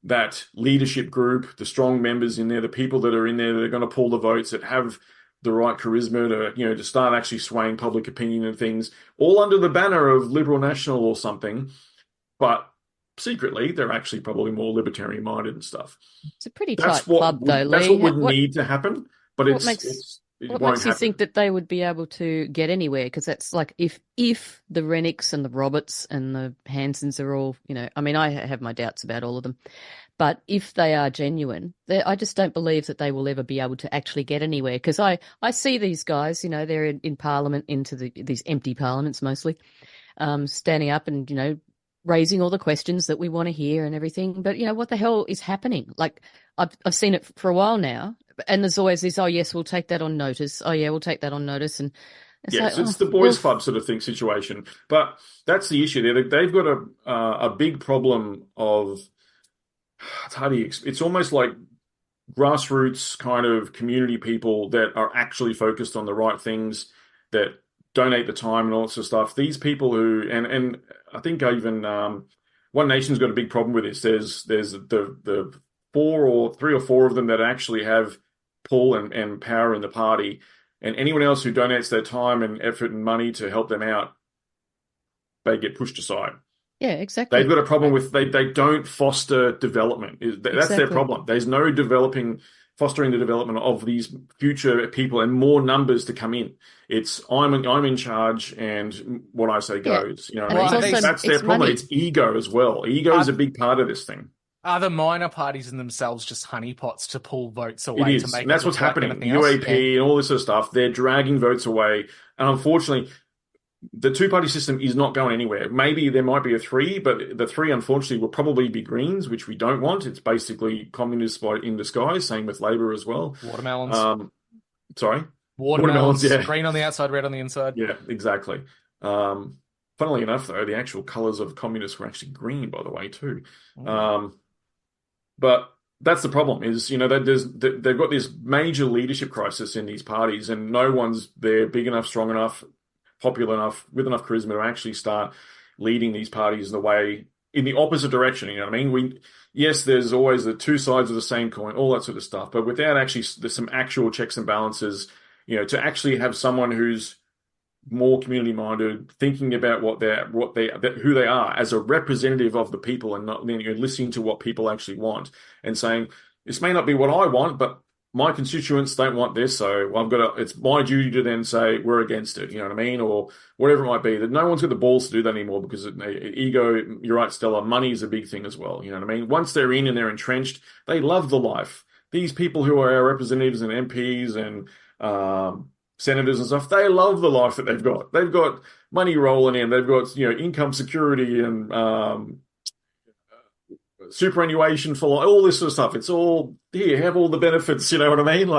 that leadership group, the strong members in there, the people that are in there that are going to pull the votes, that have the right charisma to start actually swaying public opinion and things, all under the banner of Liberal National or something. But secretly, they're actually probably more libertarian minded and stuff. It's a pretty tight club, though, Lee. That's what would need to happen. But it what won't makes you happen. think that they would be able to get anywhere? Because that's like if the Rennicks and the Roberts and the Hansons are all, I mean, I have my doubts about all of them, but if they are genuine, I just don't believe that they will ever be able to actually get anywhere. Because I see these guys, they're in Parliament, into these empty parliaments mostly, standing up and, raising all the questions that we want to hear and everything. But, what the hell is happening? Like, I've seen it for a while now. And there's always this, oh, yes, we'll take that on notice. Oh, yeah, we'll take that on notice. And it's the boys' club sort of thing situation. But that's the issue there. They've got a big problem of, it's almost like grassroots kind of community people that are actually focused on the right things, that donate the time and all that sort of stuff. These people who, and I think even One Nation's got a big problem with this. There's the three or four of them that actually have pull and power in the party, and anyone else who donates their time and effort and money to help them out, they get pushed aside. Yeah, exactly. They've got a problem with they don't foster development. That's their problem. There's no fostering the development of these future people and more numbers to come in. It's I'm in charge and what I say goes. You know what I mean? That's their problem. Money. It's ego as well. Ego is a big part of this thing. Are the minor parties in themselves just honeypots to pull votes away? It is, to make and that's what's happening. UAP and all this sort of stuff, they're dragging votes away. And unfortunately, the two-party system is not going anywhere. Maybe there might be a three, but the three, unfortunately, will probably be Greens, which we don't want. It's basically communist in disguise, same with Labor as well. Watermelons. Sorry? Watermelons, yeah. Green on the outside, red on the inside. Yeah, exactly. Funnily enough, though, the actual colours of communists were actually green, by the way, too. But that's the problem is, they've got this major leadership crisis in these parties and no one's there big enough, strong enough, popular enough, with enough charisma to actually start leading these parties in the opposite direction. You know what I mean? Yes, there's always the two sides of the same coin, all that sort of stuff. But without actually, there's some actual checks and balances, to actually have someone who's more community minded, thinking about who they are as a representative of the people, and not listening to what people actually want and saying, this may not be what I want, but my constituents don't want this, so it's my duty to then say we're against it. You know what I mean? Or whatever it might be. That no one's got the balls to do that anymore because ego. You're right, Stella. Money is a big thing as well. You know what I mean? Once they're in and they're entrenched, they love the life. These people who are our representatives and MPs and senators and stuff, they love the life that they've got. They've got money rolling in. They've got income security and superannuation for all this sort of stuff. It's all here. Have all the benefits. You know what I mean?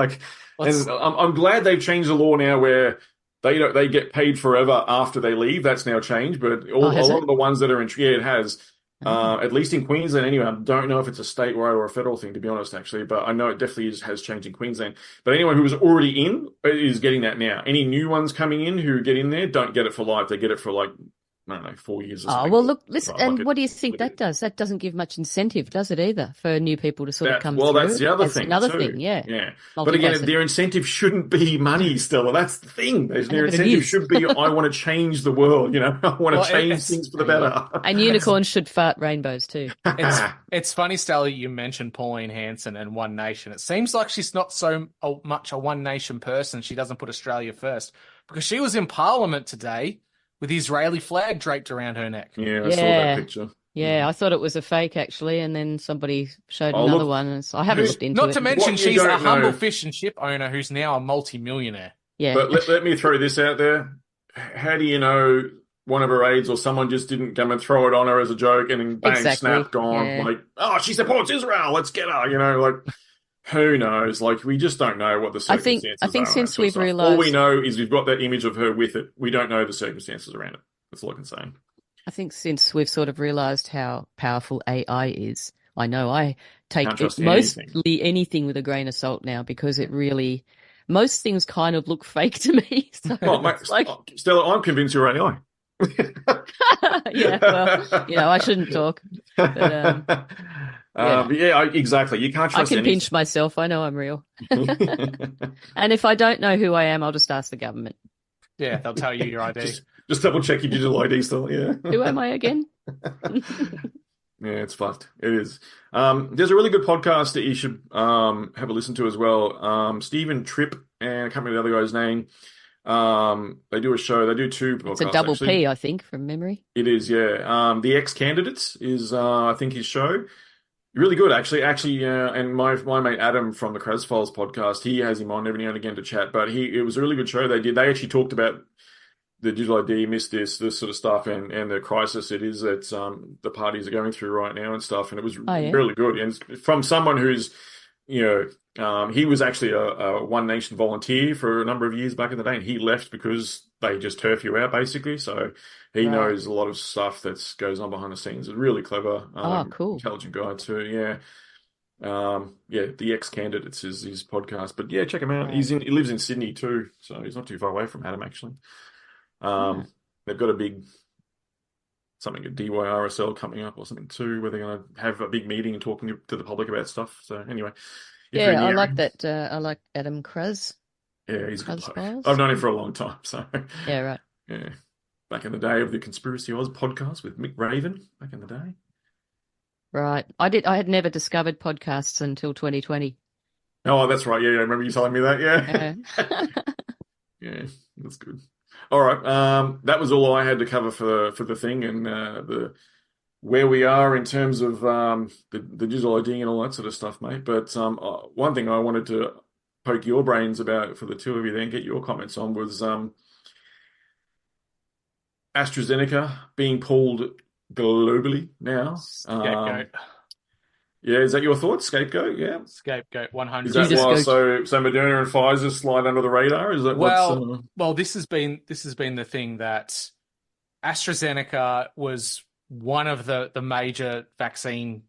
And I'm glad they've changed the law now where they get paid forever after they leave. That's now changed. But a lot of the ones that are it has. At least in Queensland anyway. I don't know if it's a statewide or a federal thing, to be honest, actually, but I know it definitely has changed in Queensland. But anyone who was already in is getting that now. Any new ones coming in who get in there don't get it for life. They get it for 4 years or something. Oh, well, look, listen, and what do you think that does? That doesn't give much incentive, does it, either, for new people to sort of come through? Well, that's the other thing, another too. thing, yeah. But again, their incentive shouldn't be money, Stella. That's the thing. Their incentive should be, I want to change the world, I want to change things for the better. And unicorns should fart rainbows, too. It's funny, Stella, you mentioned Pauline Hanson and One Nation. It seems like she's not so much a One Nation person. She doesn't put Australia first. Because she was in Parliament today with the Israeli flag draped around her neck. Yeah, I saw that picture. Yeah, I thought it was a fake, actually, and then somebody showed another one. And so I haven't looked into it. Not to mention she's a humble fish and chip owner who's now a multi-millionaire. Yeah. But let me throw this out there. How do you know one of her aides or someone just didn't come and throw it on her as a joke and then bang, snap, gone? Yeah. She supports Israel, let's get her, who knows? We just don't know what the circumstances are. I think since we've realised... All we know is we've got that image of her with it. We don't know the circumstances around it. That's all I can say. I think since we've sort of realised how powerful AI is, I know I take Can't trust it mostly anything with a grain of salt now, because it really, most things kind of look fake to me. So Oh, mate, it's like, Stella, I'm convinced you're AI. yeah, well, I shouldn't talk. But, exactly. You can't I trust can anything. pinch myself. I know I'm real. And if I don't know who I am, I'll just ask the government. Yeah, they'll tell you your ID. Just double check your digital ID still. Yeah. Who am I again? Yeah, it's fucked. It is. There's a really good podcast that you should have a listen to as well. Stephen Tripp, and I can't remember the other guy's name. They do a show. They do two podcasts. It's a double actually. P, I think, from memory. It is, yeah. The Ex-Candidates is, I think, his show. Really good, actually. And my mate Adam from the Kraz Files podcast, he has him on every now and again to chat. But it was a really good show. They actually talked about the digital ID, missed this sort of stuff, and the crisis it is that the parties are going through right now and stuff. And it was really good. And from someone who's, he was actually a One Nation volunteer for a number of years back in the day, and he left because they just turf you out, basically. So he knows a lot of stuff that goes on behind the scenes. It's really clever, cool, intelligent guy too. Yeah. The Ex-Candidates is his podcast, but yeah, check him out. He lives in Sydney too, so he's not too far away from Adam, actually. They've got a DYRSL coming up or something too, where they're going to have a big meeting and talking to the public about stuff. So anyway, I like that. I like Adam Kraz. Yeah, he's a good bloke. Files. I've known him for a long time. So yeah, right. Yeah, back in the day of the Conspiracy Oz podcast with Mick Raven. Back in the day. Right. I had never discovered podcasts until 2020. Oh, that's right. Yeah, I remember you telling me that. Yeah. Yeah, that's good. All right. That was all I had to cover for the thing and the where we are in terms of the digital ID and all that sort of stuff, mate. But one thing I wanted to poke your brains about for the two of you then, get your comments on, was AstraZeneca being pulled globally now. Scapegoat. Yeah, is that your thoughts? Scapegoat, yeah. Scapegoat, 100%. Is that why so Moderna and Pfizer slide under the radar? Is that well, this has been the thing that AstraZeneca was one of the major vaccine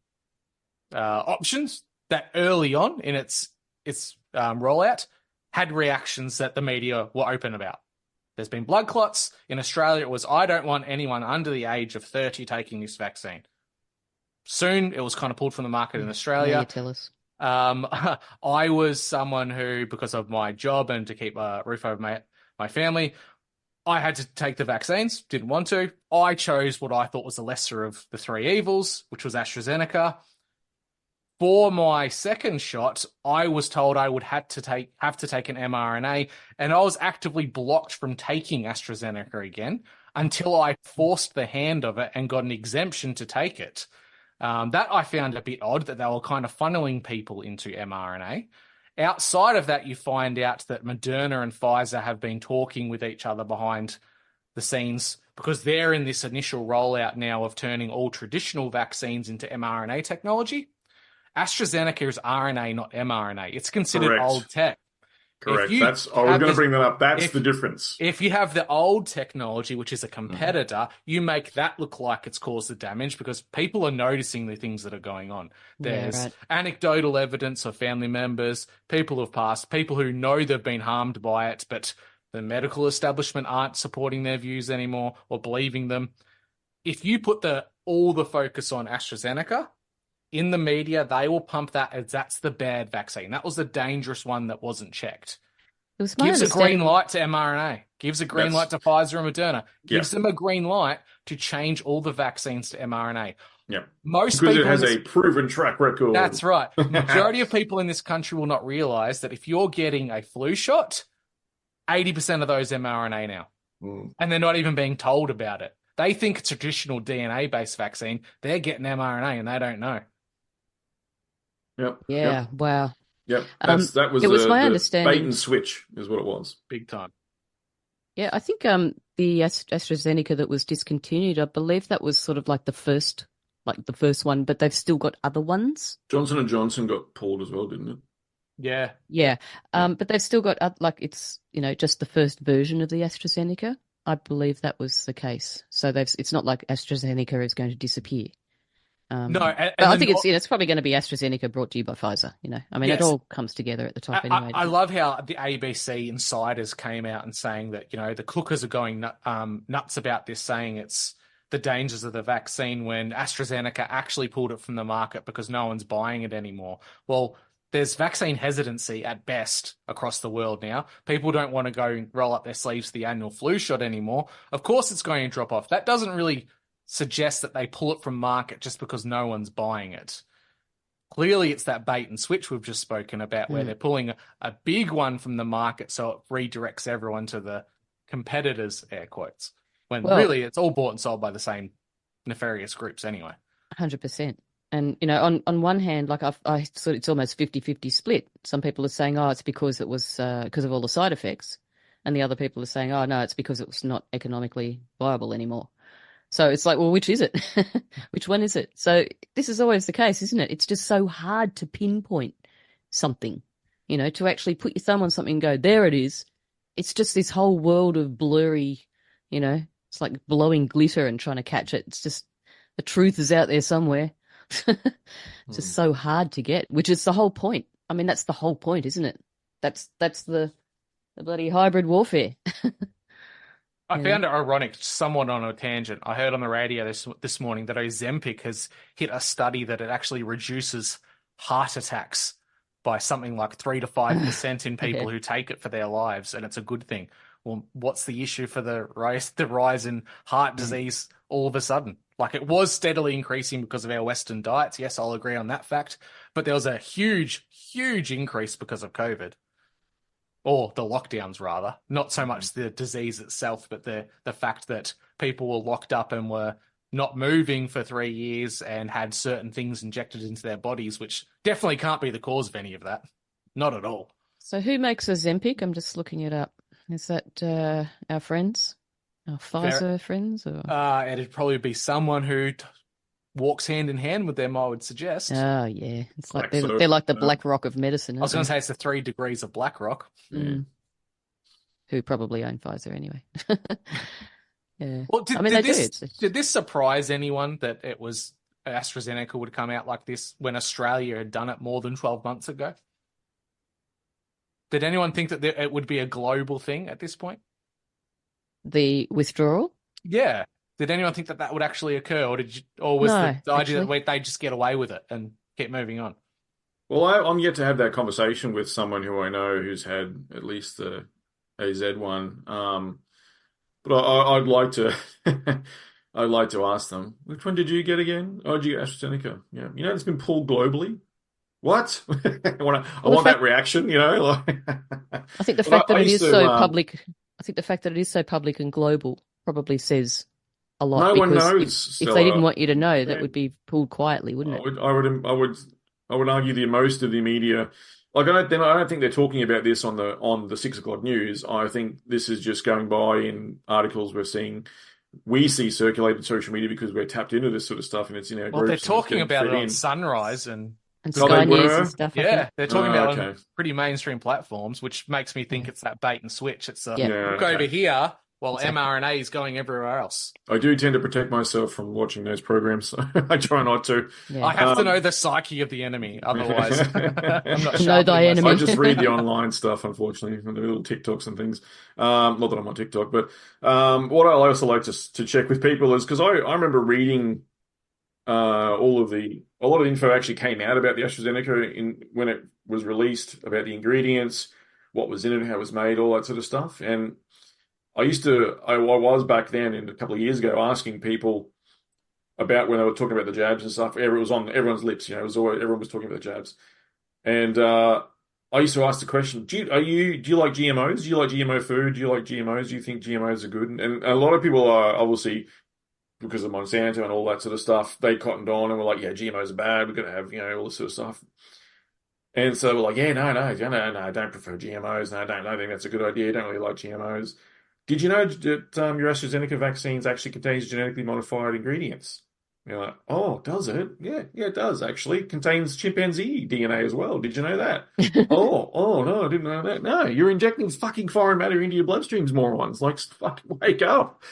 options that early on in its rollout had reactions that the media were open about. There's been blood clots. In Australia, it was, I don't want anyone under the age of 30 taking this vaccine. Soon, it was kind of pulled from the market in Australia. Yeah, you tell us. I was someone who, because of my job and to keep a roof over my family, I had to take the vaccines, didn't want to. I chose what I thought was the lesser of the three evils, which was AstraZeneca. For my second shot, I was told I would have to take an mRNA, and I was actively blocked from taking AstraZeneca again until I forced the hand of it and got an exemption to take it. That I found a bit odd, that they were kind of funneling people into mRNA. Outside of that, you find out that Moderna and Pfizer have been talking with each other behind the scenes because they're in this initial rollout now of turning all traditional vaccines into mRNA technology. AstraZeneca is RNA, not mRNA. It's considered old tech. Correct. I was going to bring that up. That's the difference. If you have the old technology, which is a competitor, you make that look like it's caused the damage because people are noticing the things that are going on. There's anecdotal evidence of family members, people who've passed, people who know they've been harmed by it, but the medical establishment aren't supporting their views anymore or believing them. If you put all the focus on AstraZeneca, in the media, they will pump that as that's the bad vaccine. That was the dangerous one that wasn't checked. Gives a green light to mRNA. Gives a green light to Pfizer and Moderna. Gives them a green light to change all the vaccines to mRNA. Yeah. Because it has a proven track record. That's right. Majority of people in this country will not realize that if you're getting a flu shot, 80% of those mRNA now. And they're not even being told about it. They think it's a traditional DNA-based vaccine. They're getting mRNA and they don't know. Yep. Yeah. Yep. Wow. Yep. That was my the understanding. bait and switch is what it was. Big time. Yeah, I think the AstraZeneca that was discontinued, I believe that was sort of like the first one, but they've still got other ones. Johnson & Johnson got pulled as well, didn't it? Yeah. Yeah. But they've still got it's, just the first version of the AstraZeneca. I believe that was the case. So it's not like AstraZeneca is going to disappear. No, but I think it's probably going to be AstraZeneca brought to you by Pfizer. I mean, Yes. It all comes together at the top anyway. I love how the ABC insiders came out and saying that, the cookers are going nuts about this, saying it's the dangers of the vaccine when AstraZeneca actually pulled it from the market because no one's buying it anymore. Well, there's vaccine hesitancy at best across the world now. People don't want to go and roll up their sleeves for the annual flu shot anymore. Of course it's going to drop off. That doesn't really suggest that they pull it from market just because no one's buying it. Clearly, it's that bait and switch we've just spoken about where they're pulling a big one from the market so it redirects everyone to the competitors, air quotes, when really it's all bought and sold by the same nefarious groups anyway. 100%. And, on one hand, like I thought it's almost 50-50 split. Some people are saying, it's because it was because of all the side effects. And the other people are saying, no, it's because it was not economically viable anymore. So it's like, well, which is it? Which one is it? So this is always the case, isn't it? It's just so hard to pinpoint something, to actually put your thumb on something and go, there it is. It's just this whole world of blurry, it's like blowing glitter and trying to catch it. It's just the truth is out there somewhere. It's just so hard to get, which is the whole point. I mean, that's the whole point, isn't it? That's the bloody hybrid warfare. I found it ironic, somewhat on a tangent. I heard on the radio this morning that Ozempic has hit a study that it actually reduces heart attacks by something like 3 to 5% in people who take it for their lives, and it's a good thing. Well, what's the issue for the rise in heart disease all of a sudden? Like, it was steadily increasing because of our Western diets. Yes, I'll agree on that fact. But there was a huge, huge increase because of COVID. Or the lockdowns, rather. Not so much the disease itself, but the fact that people were locked up and were not moving for 3 years and had certain things injected into their bodies, which definitely can't be the cause of any of that. Not at all. So who makes Ozempic? I'm just looking it up. Is that our friends? Our Pfizer friends? Or? It'd probably be someone who walks hand in hand with them, I would suggest. Oh, yeah. It's like they're like the Black Rock of medicine. I was going to say it's the 3 degrees of Black Rock. Who probably own Pfizer anyway. Yeah. Well, did this surprise anyone that it was AstraZeneca would come out like this when Australia had done it more than 12 months ago? Did anyone think that it would be a global thing at this point? The withdrawal? Yeah. Did anyone think that would actually occur, or was the idea that they just get away with it and keep moving on? Well, I'm yet to have that conversation with someone who I know who's had at least the AZ one. But I'd like to, I'd like to ask them, which one did you get again? Oh, did you get AstraZeneca? Yeah, it's been pulled globally. What? I want that reaction. I think the fact that it is so public. I think the fact that it is so public and global probably says a lot. No one knows. If they didn't want you to know, that would be pulled quietly, wouldn't it? I would argue the most of the media. Like I don't think they're talking about this on the 6 o'clock news. I think this is just going by in articles we see circulated in social media because we're tapped into this sort of stuff, and it's in our groups. Well, they're talking about it on Sunrise and Sky News and stuff. Yeah, they're talking about it on pretty mainstream platforms, which makes me think it's that bait and switch. It's look over here. Well, mRNA is going everywhere else. I do tend to protect myself from watching those programs, so I try not to. Yeah. I have to know the psyche of the enemy, otherwise I'm not sure. Know thy enemy. I just read the online stuff, unfortunately, the little TikToks and things. Not that I'm on TikTok, but what I also like to check with people is, because I remember reading a lot of the info actually came out about the AstraZeneca when it was released, about the ingredients, what was in it, how it was made, all that sort of stuff. And I was back then, a couple of years ago, asking people about when they were talking about the jabs and stuff. It was on everyone's lips, everyone was talking about the jabs. And I used to ask the question, do you like GMOs? Do you like GMO food? Do you like GMOs? Do you think GMOs are good? And a lot of people are obviously, because of Monsanto and all that sort of stuff, they cottoned on and were like, yeah, GMOs are bad. We're going to have, all this sort of stuff. And so we're like, yeah, no, I don't prefer GMOs. No, I don't think that's a good idea. I don't really like GMOs. Did you know that your AstraZeneca vaccines actually contains genetically modified ingredients? You're like, oh, does it? Yeah, it does actually. Contains chimpanzee DNA as well. Did you know that? Oh, no, I didn't know that. No, you're injecting fucking foreign matter into your bloodstreams, morons. Like, fucking wake up.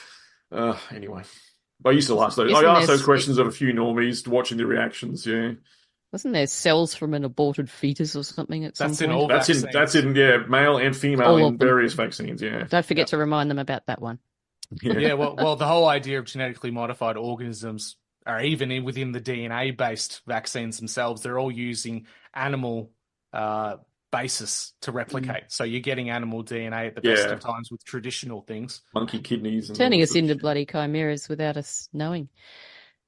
Anyway. I used to ask those. I asked those questions of a few normies, watching the reactions. Yeah, Wasn't there cells from an aborted fetus or something at some That's point? in all vaccines. that's in male and female All in of them. various vaccines. Yeah, Don't forget to remind them about that one. Yeah, well, the whole idea of genetically modified organisms are even within the DNA-based vaccines themselves. They're all using animal basis to replicate. So you're getting animal DNA at the best of times with traditional things. Monkey kidneys. And Turning all us sorts of into shit. bloody chimeras without us knowing.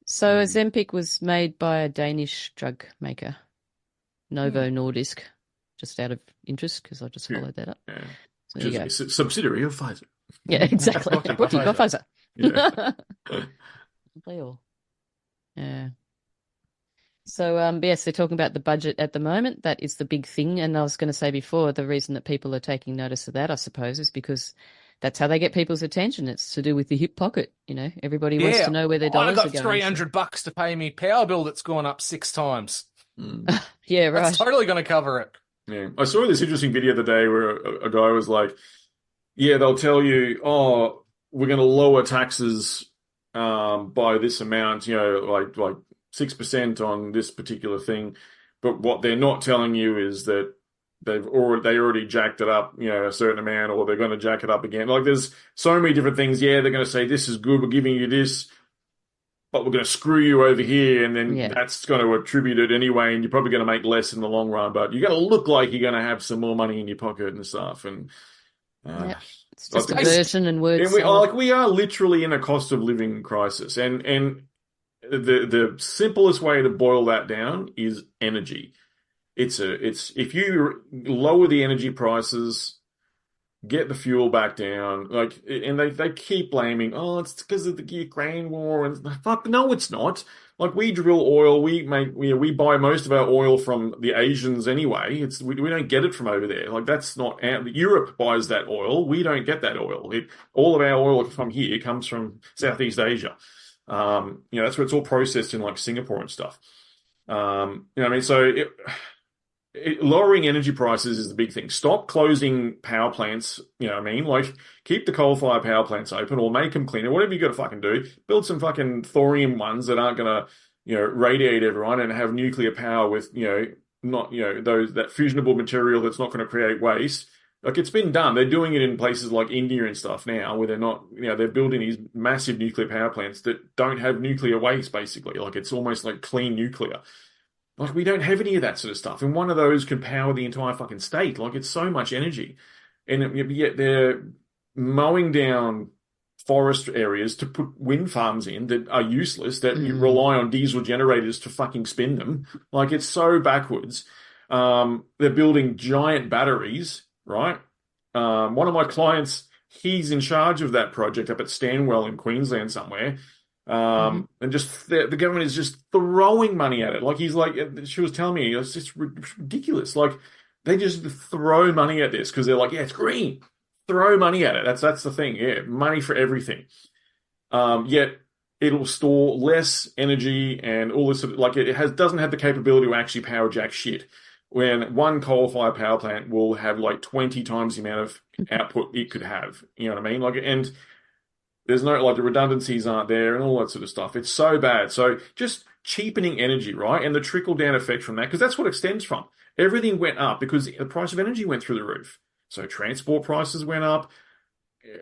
So Ozempic was made by a Danish drug maker, Novo Nordisk, just out of interest because I just followed that up. Yeah. So Which there you is go. a subsidiary of Pfizer. Yeah, exactly. Rookie got Pfizer. Yeah. They all. Yeah. So, yes, they're talking about the budget at the moment. That is the big thing. And I was going to say before, the reason that people are taking notice of that, I suppose, is because that's how they get people's attention. It's to do with the hip pocket. You know, everybody wants to know where their dollars I are got going. $300 to pay me power bill that's gone up 6 times. Yeah, right. That's totally going to cover it. Yeah. I saw this interesting video the other day where a guy was like, yeah, they'll tell you, oh, we're going to lower taxes by this amount, you know, like 6% on this particular thing. But what they're not telling you is that they already jacked it up, you know, a certain amount, or they're going to jack it up again. Like there's so many different things. Yeah, they're going to say this is good, we're giving you this, but we're going to screw you over here, and then that's going to attribute it anyway, and you're probably going to make less in the long run. But you're going to look like you're going to have some more money in your pocket and stuff. And It's just a version and words. We are literally in a cost of living crisis, and the simplest way to boil that down is energy. It's if you lower the energy prices, get the fuel back down, and they keep blaming, oh, it's because of the Ukraine war, and fuck, no, it's not. Like, we drill oil, we buy most of our oil from the Asians anyway. We don't get it from over there. Like, that's not Europe buys that oil. We don't get that oil. All of our oil from here comes from Southeast Asia. That's where it's all processed in, like, Singapore and stuff. So lowering energy prices is the big thing. Stop closing power plants, like, keep the coal-fired power plants open or make them cleaner, whatever you got to fucking do. Build some fucking thorium ones that aren't going to, radiate everyone, and have nuclear power with, that fusionable material that's not going to create waste. Like, it's been done. They're doing it in places like India and stuff now, where they're not, they're building these massive nuclear power plants that don't have nuclear waste, basically. Like, it's almost like clean nuclear. Like, we don't have any of that sort of stuff. And one of those could power the entire fucking state. Like, it's so much energy. And yet they're mowing down forest areas to put wind farms in that are useless, that you rely on diesel generators to fucking spin them. Like, it's so backwards. They're building giant batteries, right? One of my clients, he's in charge of that project up at Stanwell in Queensland somewhere. And just the government is just throwing money at it. Like, she was telling me, it's just ridiculous. Like, they just throw money at this because they're like, yeah, it's green. Throw money at it. That's the thing. Yeah, money for everything. Yet it'll store less energy and all this. Like, doesn't have the capability to actually power jack shit. When one coal-fired power plant will have like 20 times the amount of output it could have. You know what I mean? Like, and there's no, like, the redundancies aren't there and all that sort of stuff. It's so bad. So just cheapening energy, right? And the trickle-down effect from that, because that's what it stems from. Everything went up because the price of energy went through the roof. So transport prices went up,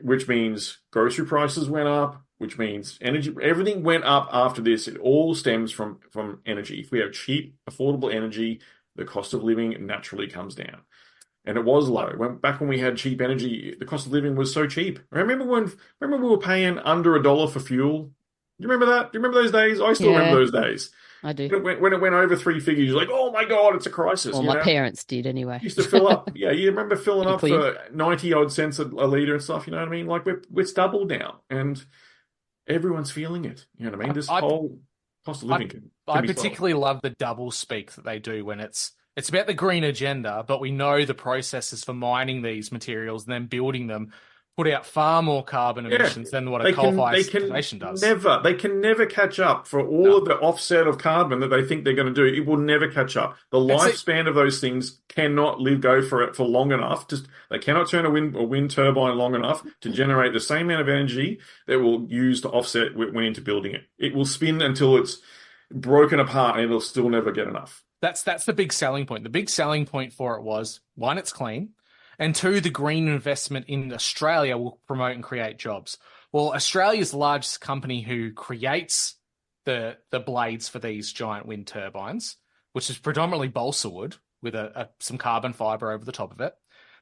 which means grocery prices went up, which means energy. Everything went up after this. It all stems from energy. If we have cheap, affordable energy, the cost of living naturally comes down. And it was low. Back when we had cheap energy, the cost of living was so cheap. Remember we were paying under $1 for fuel? You remember that? Do you remember those days? I still remember those days. I do. When it went over 3 figures, you're like, oh my God, it's a crisis. Well, my parents did anyway. Used to fill up. Yeah, you remember filling up for 90 odd cents a litre and stuff, you know what I mean? Like, it's doubled now, and everyone's feeling it. You know what I mean? This whole cost of living I particularly love the double speak that they do when it's about the green agenda, but we know the processes for mining these materials and then building them put out far more carbon emissions than what a coal-fired station does. They can never catch up for all of the offset of carbon that they think they're going to do. It will never catch up. The lifespan of those things cannot go for long enough. They cannot turn a wind turbine long enough to generate the same amount of energy that will use to offset went into building it. It will spin until it's broken apart, and it'll still never get enough. That's the big selling point. The big selling point for it was, one, it's clean. And two, the green investment in Australia will promote and create jobs. Well, Australia's largest company who creates the blades for these giant wind turbines, which is predominantly balsa wood with some carbon fibre over the top of it,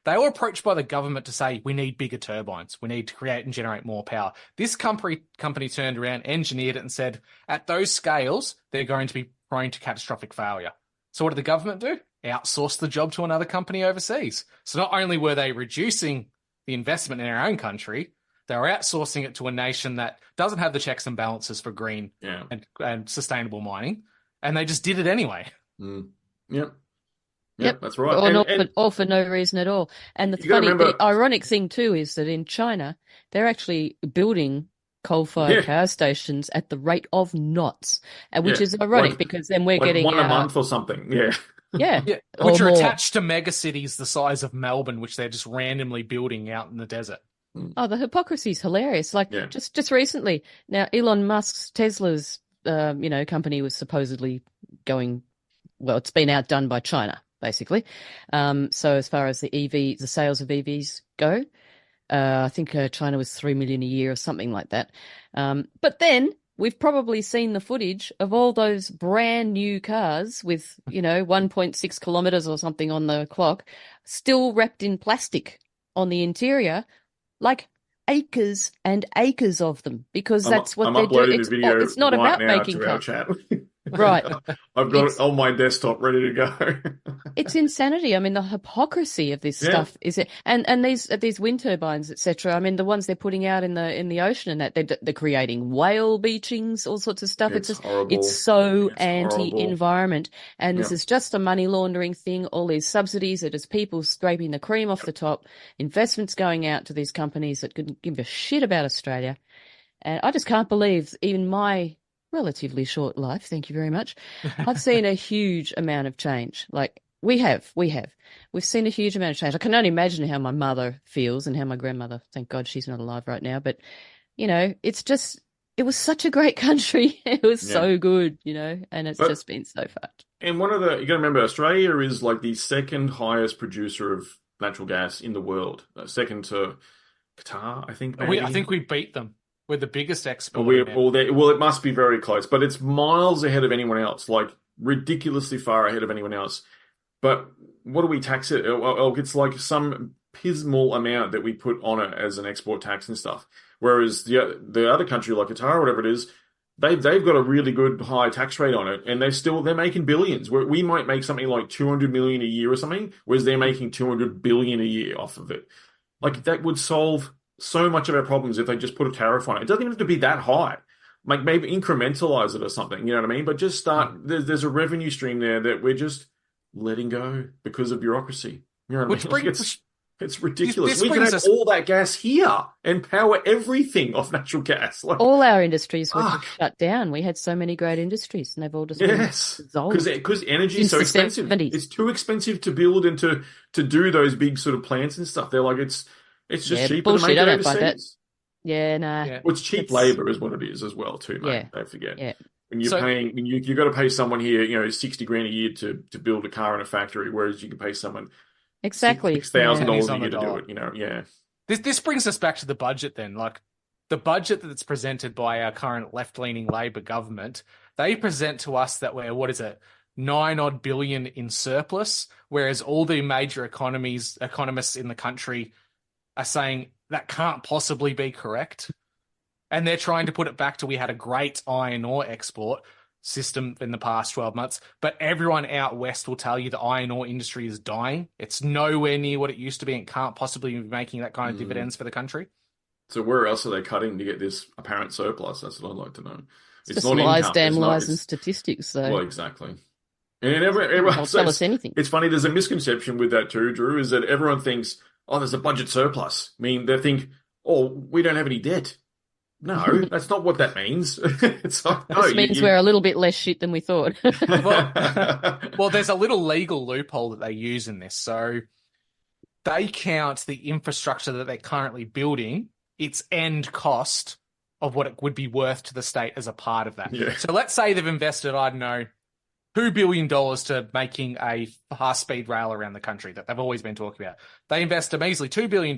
they were approached by the government to say, we need bigger turbines. We need to create and generate more power. This company turned around, engineered it, and said, at those scales, they're going to be prone to catastrophic failure. So what did the government do? Outsource the job to another company overseas. So not only were they reducing the investment in our own country, they were outsourcing it to a nation that doesn't have the checks and balances for green and sustainable mining, and they just did it anyway. Yep, that's right. Or for no reason at all. And the ironic thing too is that in China, they're actually building coal-fired power stations at the rate of knots, which is ironic because then we're getting one a month or something. Yeah, which are attached to mega cities the size of Melbourne, which they're just randomly building out in the desert. Oh, the hypocrisy is hilarious. Just recently, now Elon Musk's Tesla's company was supposedly going, well, it's been outdone by China basically. So as far as the sales of EVs go, I think China was 3 million a year or something like that. But then we've probably seen the footage of all those brand new cars with, 1.6 kilometers or something on the clock, still wrapped in plastic on the interior, like acres and acres of them, because that's what they're doing. It's not about making cars. Right. I've got it on my desktop ready to go. It's insanity. I mean, the hypocrisy of this stuff is it, and these wind turbines, etc. I mean, the ones they're putting out in the ocean and that they're creating whale beachings, all sorts of stuff. It's horrible. It's so anti-environment, and this is just a money laundering thing. All these subsidies are just people scraping the cream off the top. Investments going out to these companies that couldn't give a shit about Australia, and I just can't believe even my relatively short life, thank you very much, I've seen a huge amount of change. Like we've seen a huge amount of change. I can only imagine how my mother feels and how my grandmother, thank God she's not alive right now, but it was such a great country. It was so good, and it's just been so fucked. And you got to remember, Australia is like the second highest producer of natural gas in the world, second to Qatar, I think. I think we beat them. We're the biggest exporter. Well, it must be very close, but it's miles ahead of anyone else, like ridiculously far ahead of anyone else. But what do we tax it? It's like some pismal amount that we put on it as an export tax and stuff. Whereas the other country, like Qatar or whatever it is, they've got a really good high tax rate on it, and they're making billions. We might make something like 200 million a year or something, whereas they're making 200 billion a year off of it. Like that would solve so much of our problems if they just put a tariff on it. It doesn't even have to be that high. Like maybe incrementalize it or something, you know what I mean? But just start, there's a revenue stream there that we're just letting go because of bureaucraty. You know what I mean? It's ridiculous. We can have all that gas here and power everything off natural gas. All our industries were just shut down. We had so many great industries and they've all just been dissolved. Because energy is so expensive. It's too expensive to build and to do those big sort of plants and stuff. They're like, it's just cheaper to make it overseas. Yeah, nah. Yeah. Well, it's cheap labour is what it is as well, too, mate. Don't forget. Yeah. When you're paying, you've got to pay someone here, $60,000 a year to build a car in a factory, whereas you can pay someone $6,000 a year to do it. This brings us back to the budget then. Like the budget that's presented by our current left-leaning Labor government, they present to us that we're, 9-odd billion in surplus, whereas all the major economists in the country are saying that can't possibly be correct. And they're trying to put it back to we had a great iron ore export system in the past 12 months, but everyone out west will tell you the iron ore industry is dying. It's nowhere near what it used to be and can't possibly be making that kind of dividends for the country. So where else are they cutting to get this apparent surplus? That's what I'd like to know. It's just not lies and statistics, though. Well, exactly. And everyone tell us anything. It's funny, there's a misconception with that too, Drew, is that everyone thinks, there's a budget surplus. I mean, they think, oh, we don't have any debt. No, that's not what that means. It's like, no, This means we're a little bit less shit than we thought. Well, there's a little legal loophole that they use in this. So they count the infrastructure that they're currently building, its end cost of what it would be worth to the state as a part of that. Yeah. So let's say they've invested, I don't know, $2 billion to making a fast-speed rail around the country that they've always been talking about. They invest a measly $2 billion.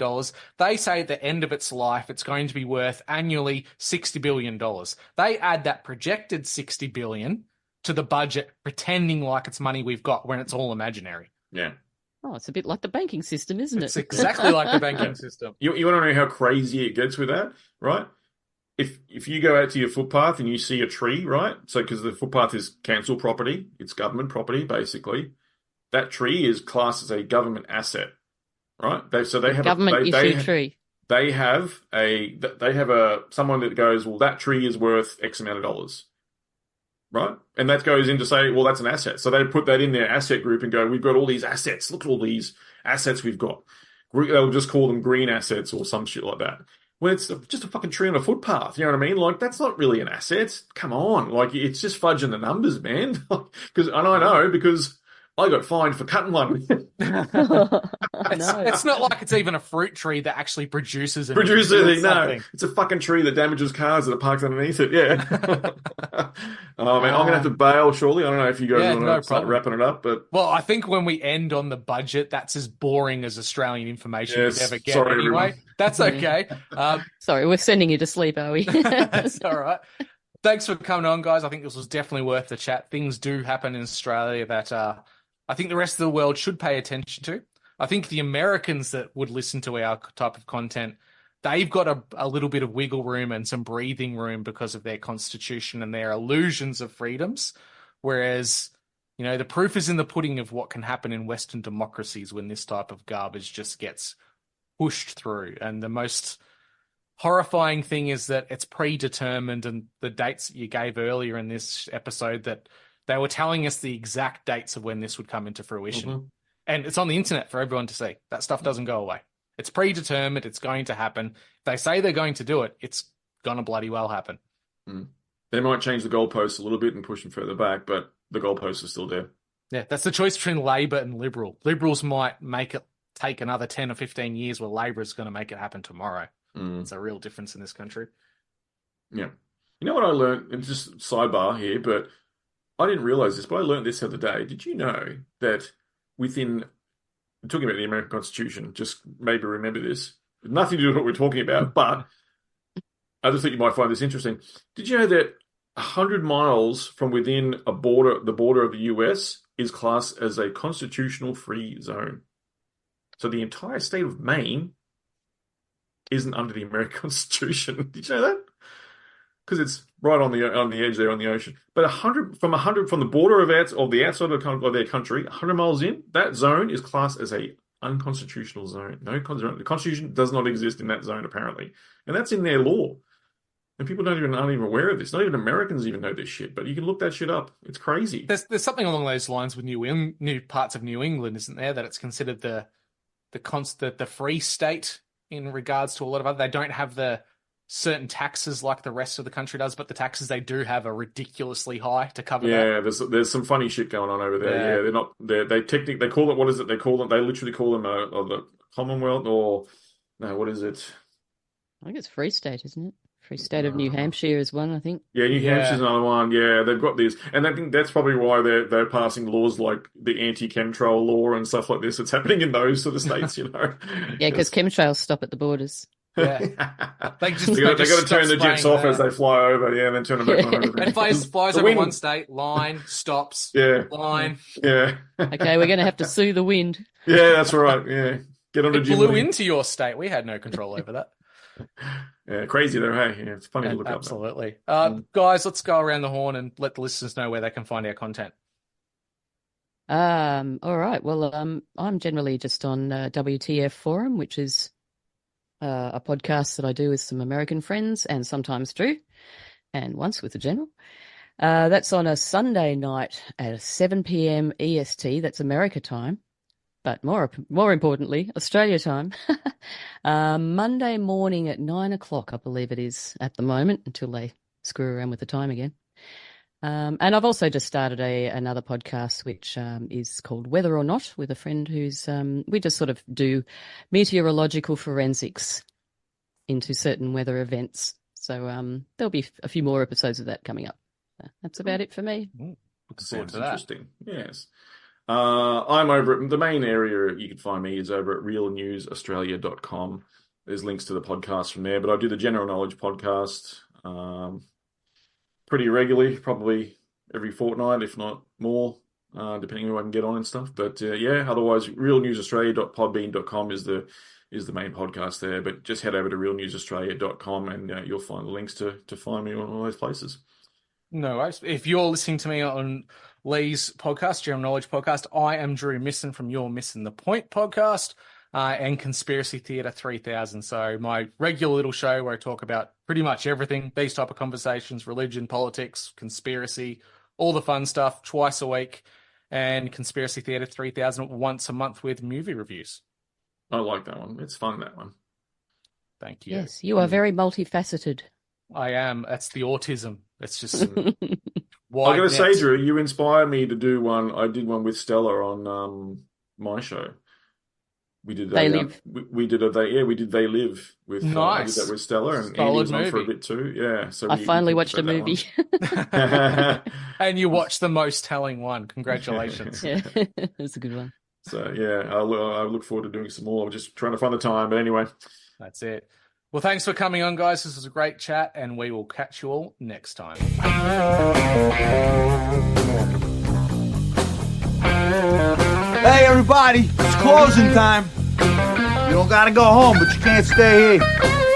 They say at the end of its life, it's going to be worth annually $60 billion. They add that projected $60 billion to the budget, pretending like it's money we've got when it's all imaginary. Yeah. Oh, it's a bit like the banking system, isn't it? It's exactly like the banking system. You want to know how crazy it gets with that, right? If you go out to your footpath and you see a tree, right? So because the footpath is council property, it's government property, basically. That tree is classed as a government asset, right? They have government issue tree. They have someone that goes, well, that tree is worth X amount of dollars, right? And that goes in to say, well, that's an asset. So they put that in their asset group and go, we've got all these assets. Look at all these assets we've got. They'll just call them green assets or some shit like that. When it's just a fucking tree on a footpath, you know what I mean? Like, that's not really an asset. Come on. Like, it's just fudging the numbers, man. And I know because I got fined for cutting one. It's not like it's even a fruit tree that actually produces anything. No, it's a fucking tree that damages cars that are parked underneath it. Yeah. Oh man, I'm gonna have to bail shortly. I don't know if you guys want to start wrapping it up, but well, I think when we end on the budget, that's as boring as Australian information we'd ever get. Sorry, anyway, everyone. That's okay. Sorry, we're sending you to sleep, are we? That's all right. Thanks for coming on, guys. I think this was definitely worth the chat. Things do happen in Australia that I think the rest of the world should pay attention to. I think the Americans that would listen to our type of content, they've got a little bit of wiggle room and some breathing room because of their constitution and their illusions of freedoms. Whereas, you know, the proof is in the pudding of what can happen in Western democracies when this type of garbage just gets pushed through. And the most horrifying thing is that it's predetermined, and the dates that you gave earlier in this episode, that they were telling us the exact dates of when this would come into fruition. Mm-hmm. And it's on the internet for everyone to see. That stuff doesn't go away. It's predetermined. It's going to happen. If they say they're going to do it, it's going to bloody well happen. Mm. They might change the goalposts a little bit and push them further back, but the goalposts are still there. Yeah, that's the choice between Labor and Liberal. Liberals might make it take another 10 or 15 years, where Labor is going to make it happen tomorrow. Mm. It's a real difference in this country. Yeah. You know what I learned, and just sidebar here, but I didn't realize this, but I learned this the other day. Did you know that within, talking about the American Constitution, just maybe remember this, nothing to do with what we're talking about, but I just think you might find this interesting. Did you know that 100 miles from within the border of the US is classed as a constitutional free zone? So the entire state of Maine isn't under the American Constitution. Did you know that? Because it's right on the edge there on the ocean. But 100 from the border of the outside of their country, 100 miles in, that zone is classed as a unconstitutional zone. The Constitution does not exist in that zone apparently, and that's in their law. And people aren't even aware of this. Not even Americans even know this shit. But you can look that shit up. It's crazy. There's something along those lines with new parts of New England, isn't there? That it's considered the free state in regards to a lot of other. They don't have the certain taxes like the rest of the country does, but the taxes they do have are ridiculously high to cover that. Yeah, there's some funny shit going on over there. Yeah, they call it, what is it? They literally call them the Commonwealth, or no, what is it? I think it's Free State, isn't it? Free State of New Hampshire is one, I think. Yeah, New Hampshire's another one. Yeah, they've got these, and I think that's probably why they're passing laws like the anti-chemtrail law and stuff like this. It's happening in those sort of states, you know. Yeah, because chemtrails stop at the borders. Yeah, they got to turn the jets off as they fly over, and then turn them back on. It flies over one state, line, stops, line. Yeah. Okay, we're going to have to sue the wind. Yeah, that's right. Yeah, get on it blew into your state. We had no control over that. Yeah, crazy though, hey? Yeah, it's funny to look absolutely. up. Absolutely. Guys, let's go around the horn and let the listeners know where they can find our content. All right. Well, I'm generally just on WTF Forum, which is a podcast that I do with some American friends and sometimes Drew, and once with the General. That's on a Sunday night at 7 p.m. EST. That's America time. but more importantly, Australia time, Monday morning at 9:00, I believe it is at the moment, until they screw around with the time again. And I've also just started another podcast, which is called Whether or Not, with a friend who's we just sort of do meteorological forensics into certain weather events. So there'll be a few more episodes of that coming up. That's about it for me. Sounds interesting. Yes. I'm over at the main area you can find me is over at realnewsaustralia.com. There's links to the podcast from there, but I do the general knowledge podcast pretty regularly, probably every fortnight, if not more, depending on who I can get on and stuff. But otherwise, realnewsaustralia.podbean.com is the main podcast there. But just head over to realnewsaustralia.com and you'll find the links to find me on all those places. No worries. If you're listening to me on Lee's podcast, General Knowledge Podcast, I am Drew Misson from Your Missing the Point podcast and Conspiracy Theatre 3000. So my regular little show where I talk about pretty much everything, these type of conversations, religion, politics, conspiracy, all the fun stuff, twice a week, and Conspiracy Theatre 3000 once a month with movie reviews. I like that one. It's fun, that one. Thank you. Yes, you are very multifaceted. I am. That's the autism. It's just I got to say, Drew, you inspired me to do one. I did one with Stella on my show. We did They Live. We did They Live with. Nice. I did that with Stella, and Andy was on for a bit too. Yeah, so I finally watched a movie. And you watched the most telling one. Congratulations. Yeah, that's a good one. So yeah, I look forward to doing some more. I'm just trying to find the time, but anyway, that's it. Well, thanks for coming on, guys. This was a great chat, and we will catch you all next time. Hey, everybody, it's closing time. You don't gotta go home, but you can't stay here.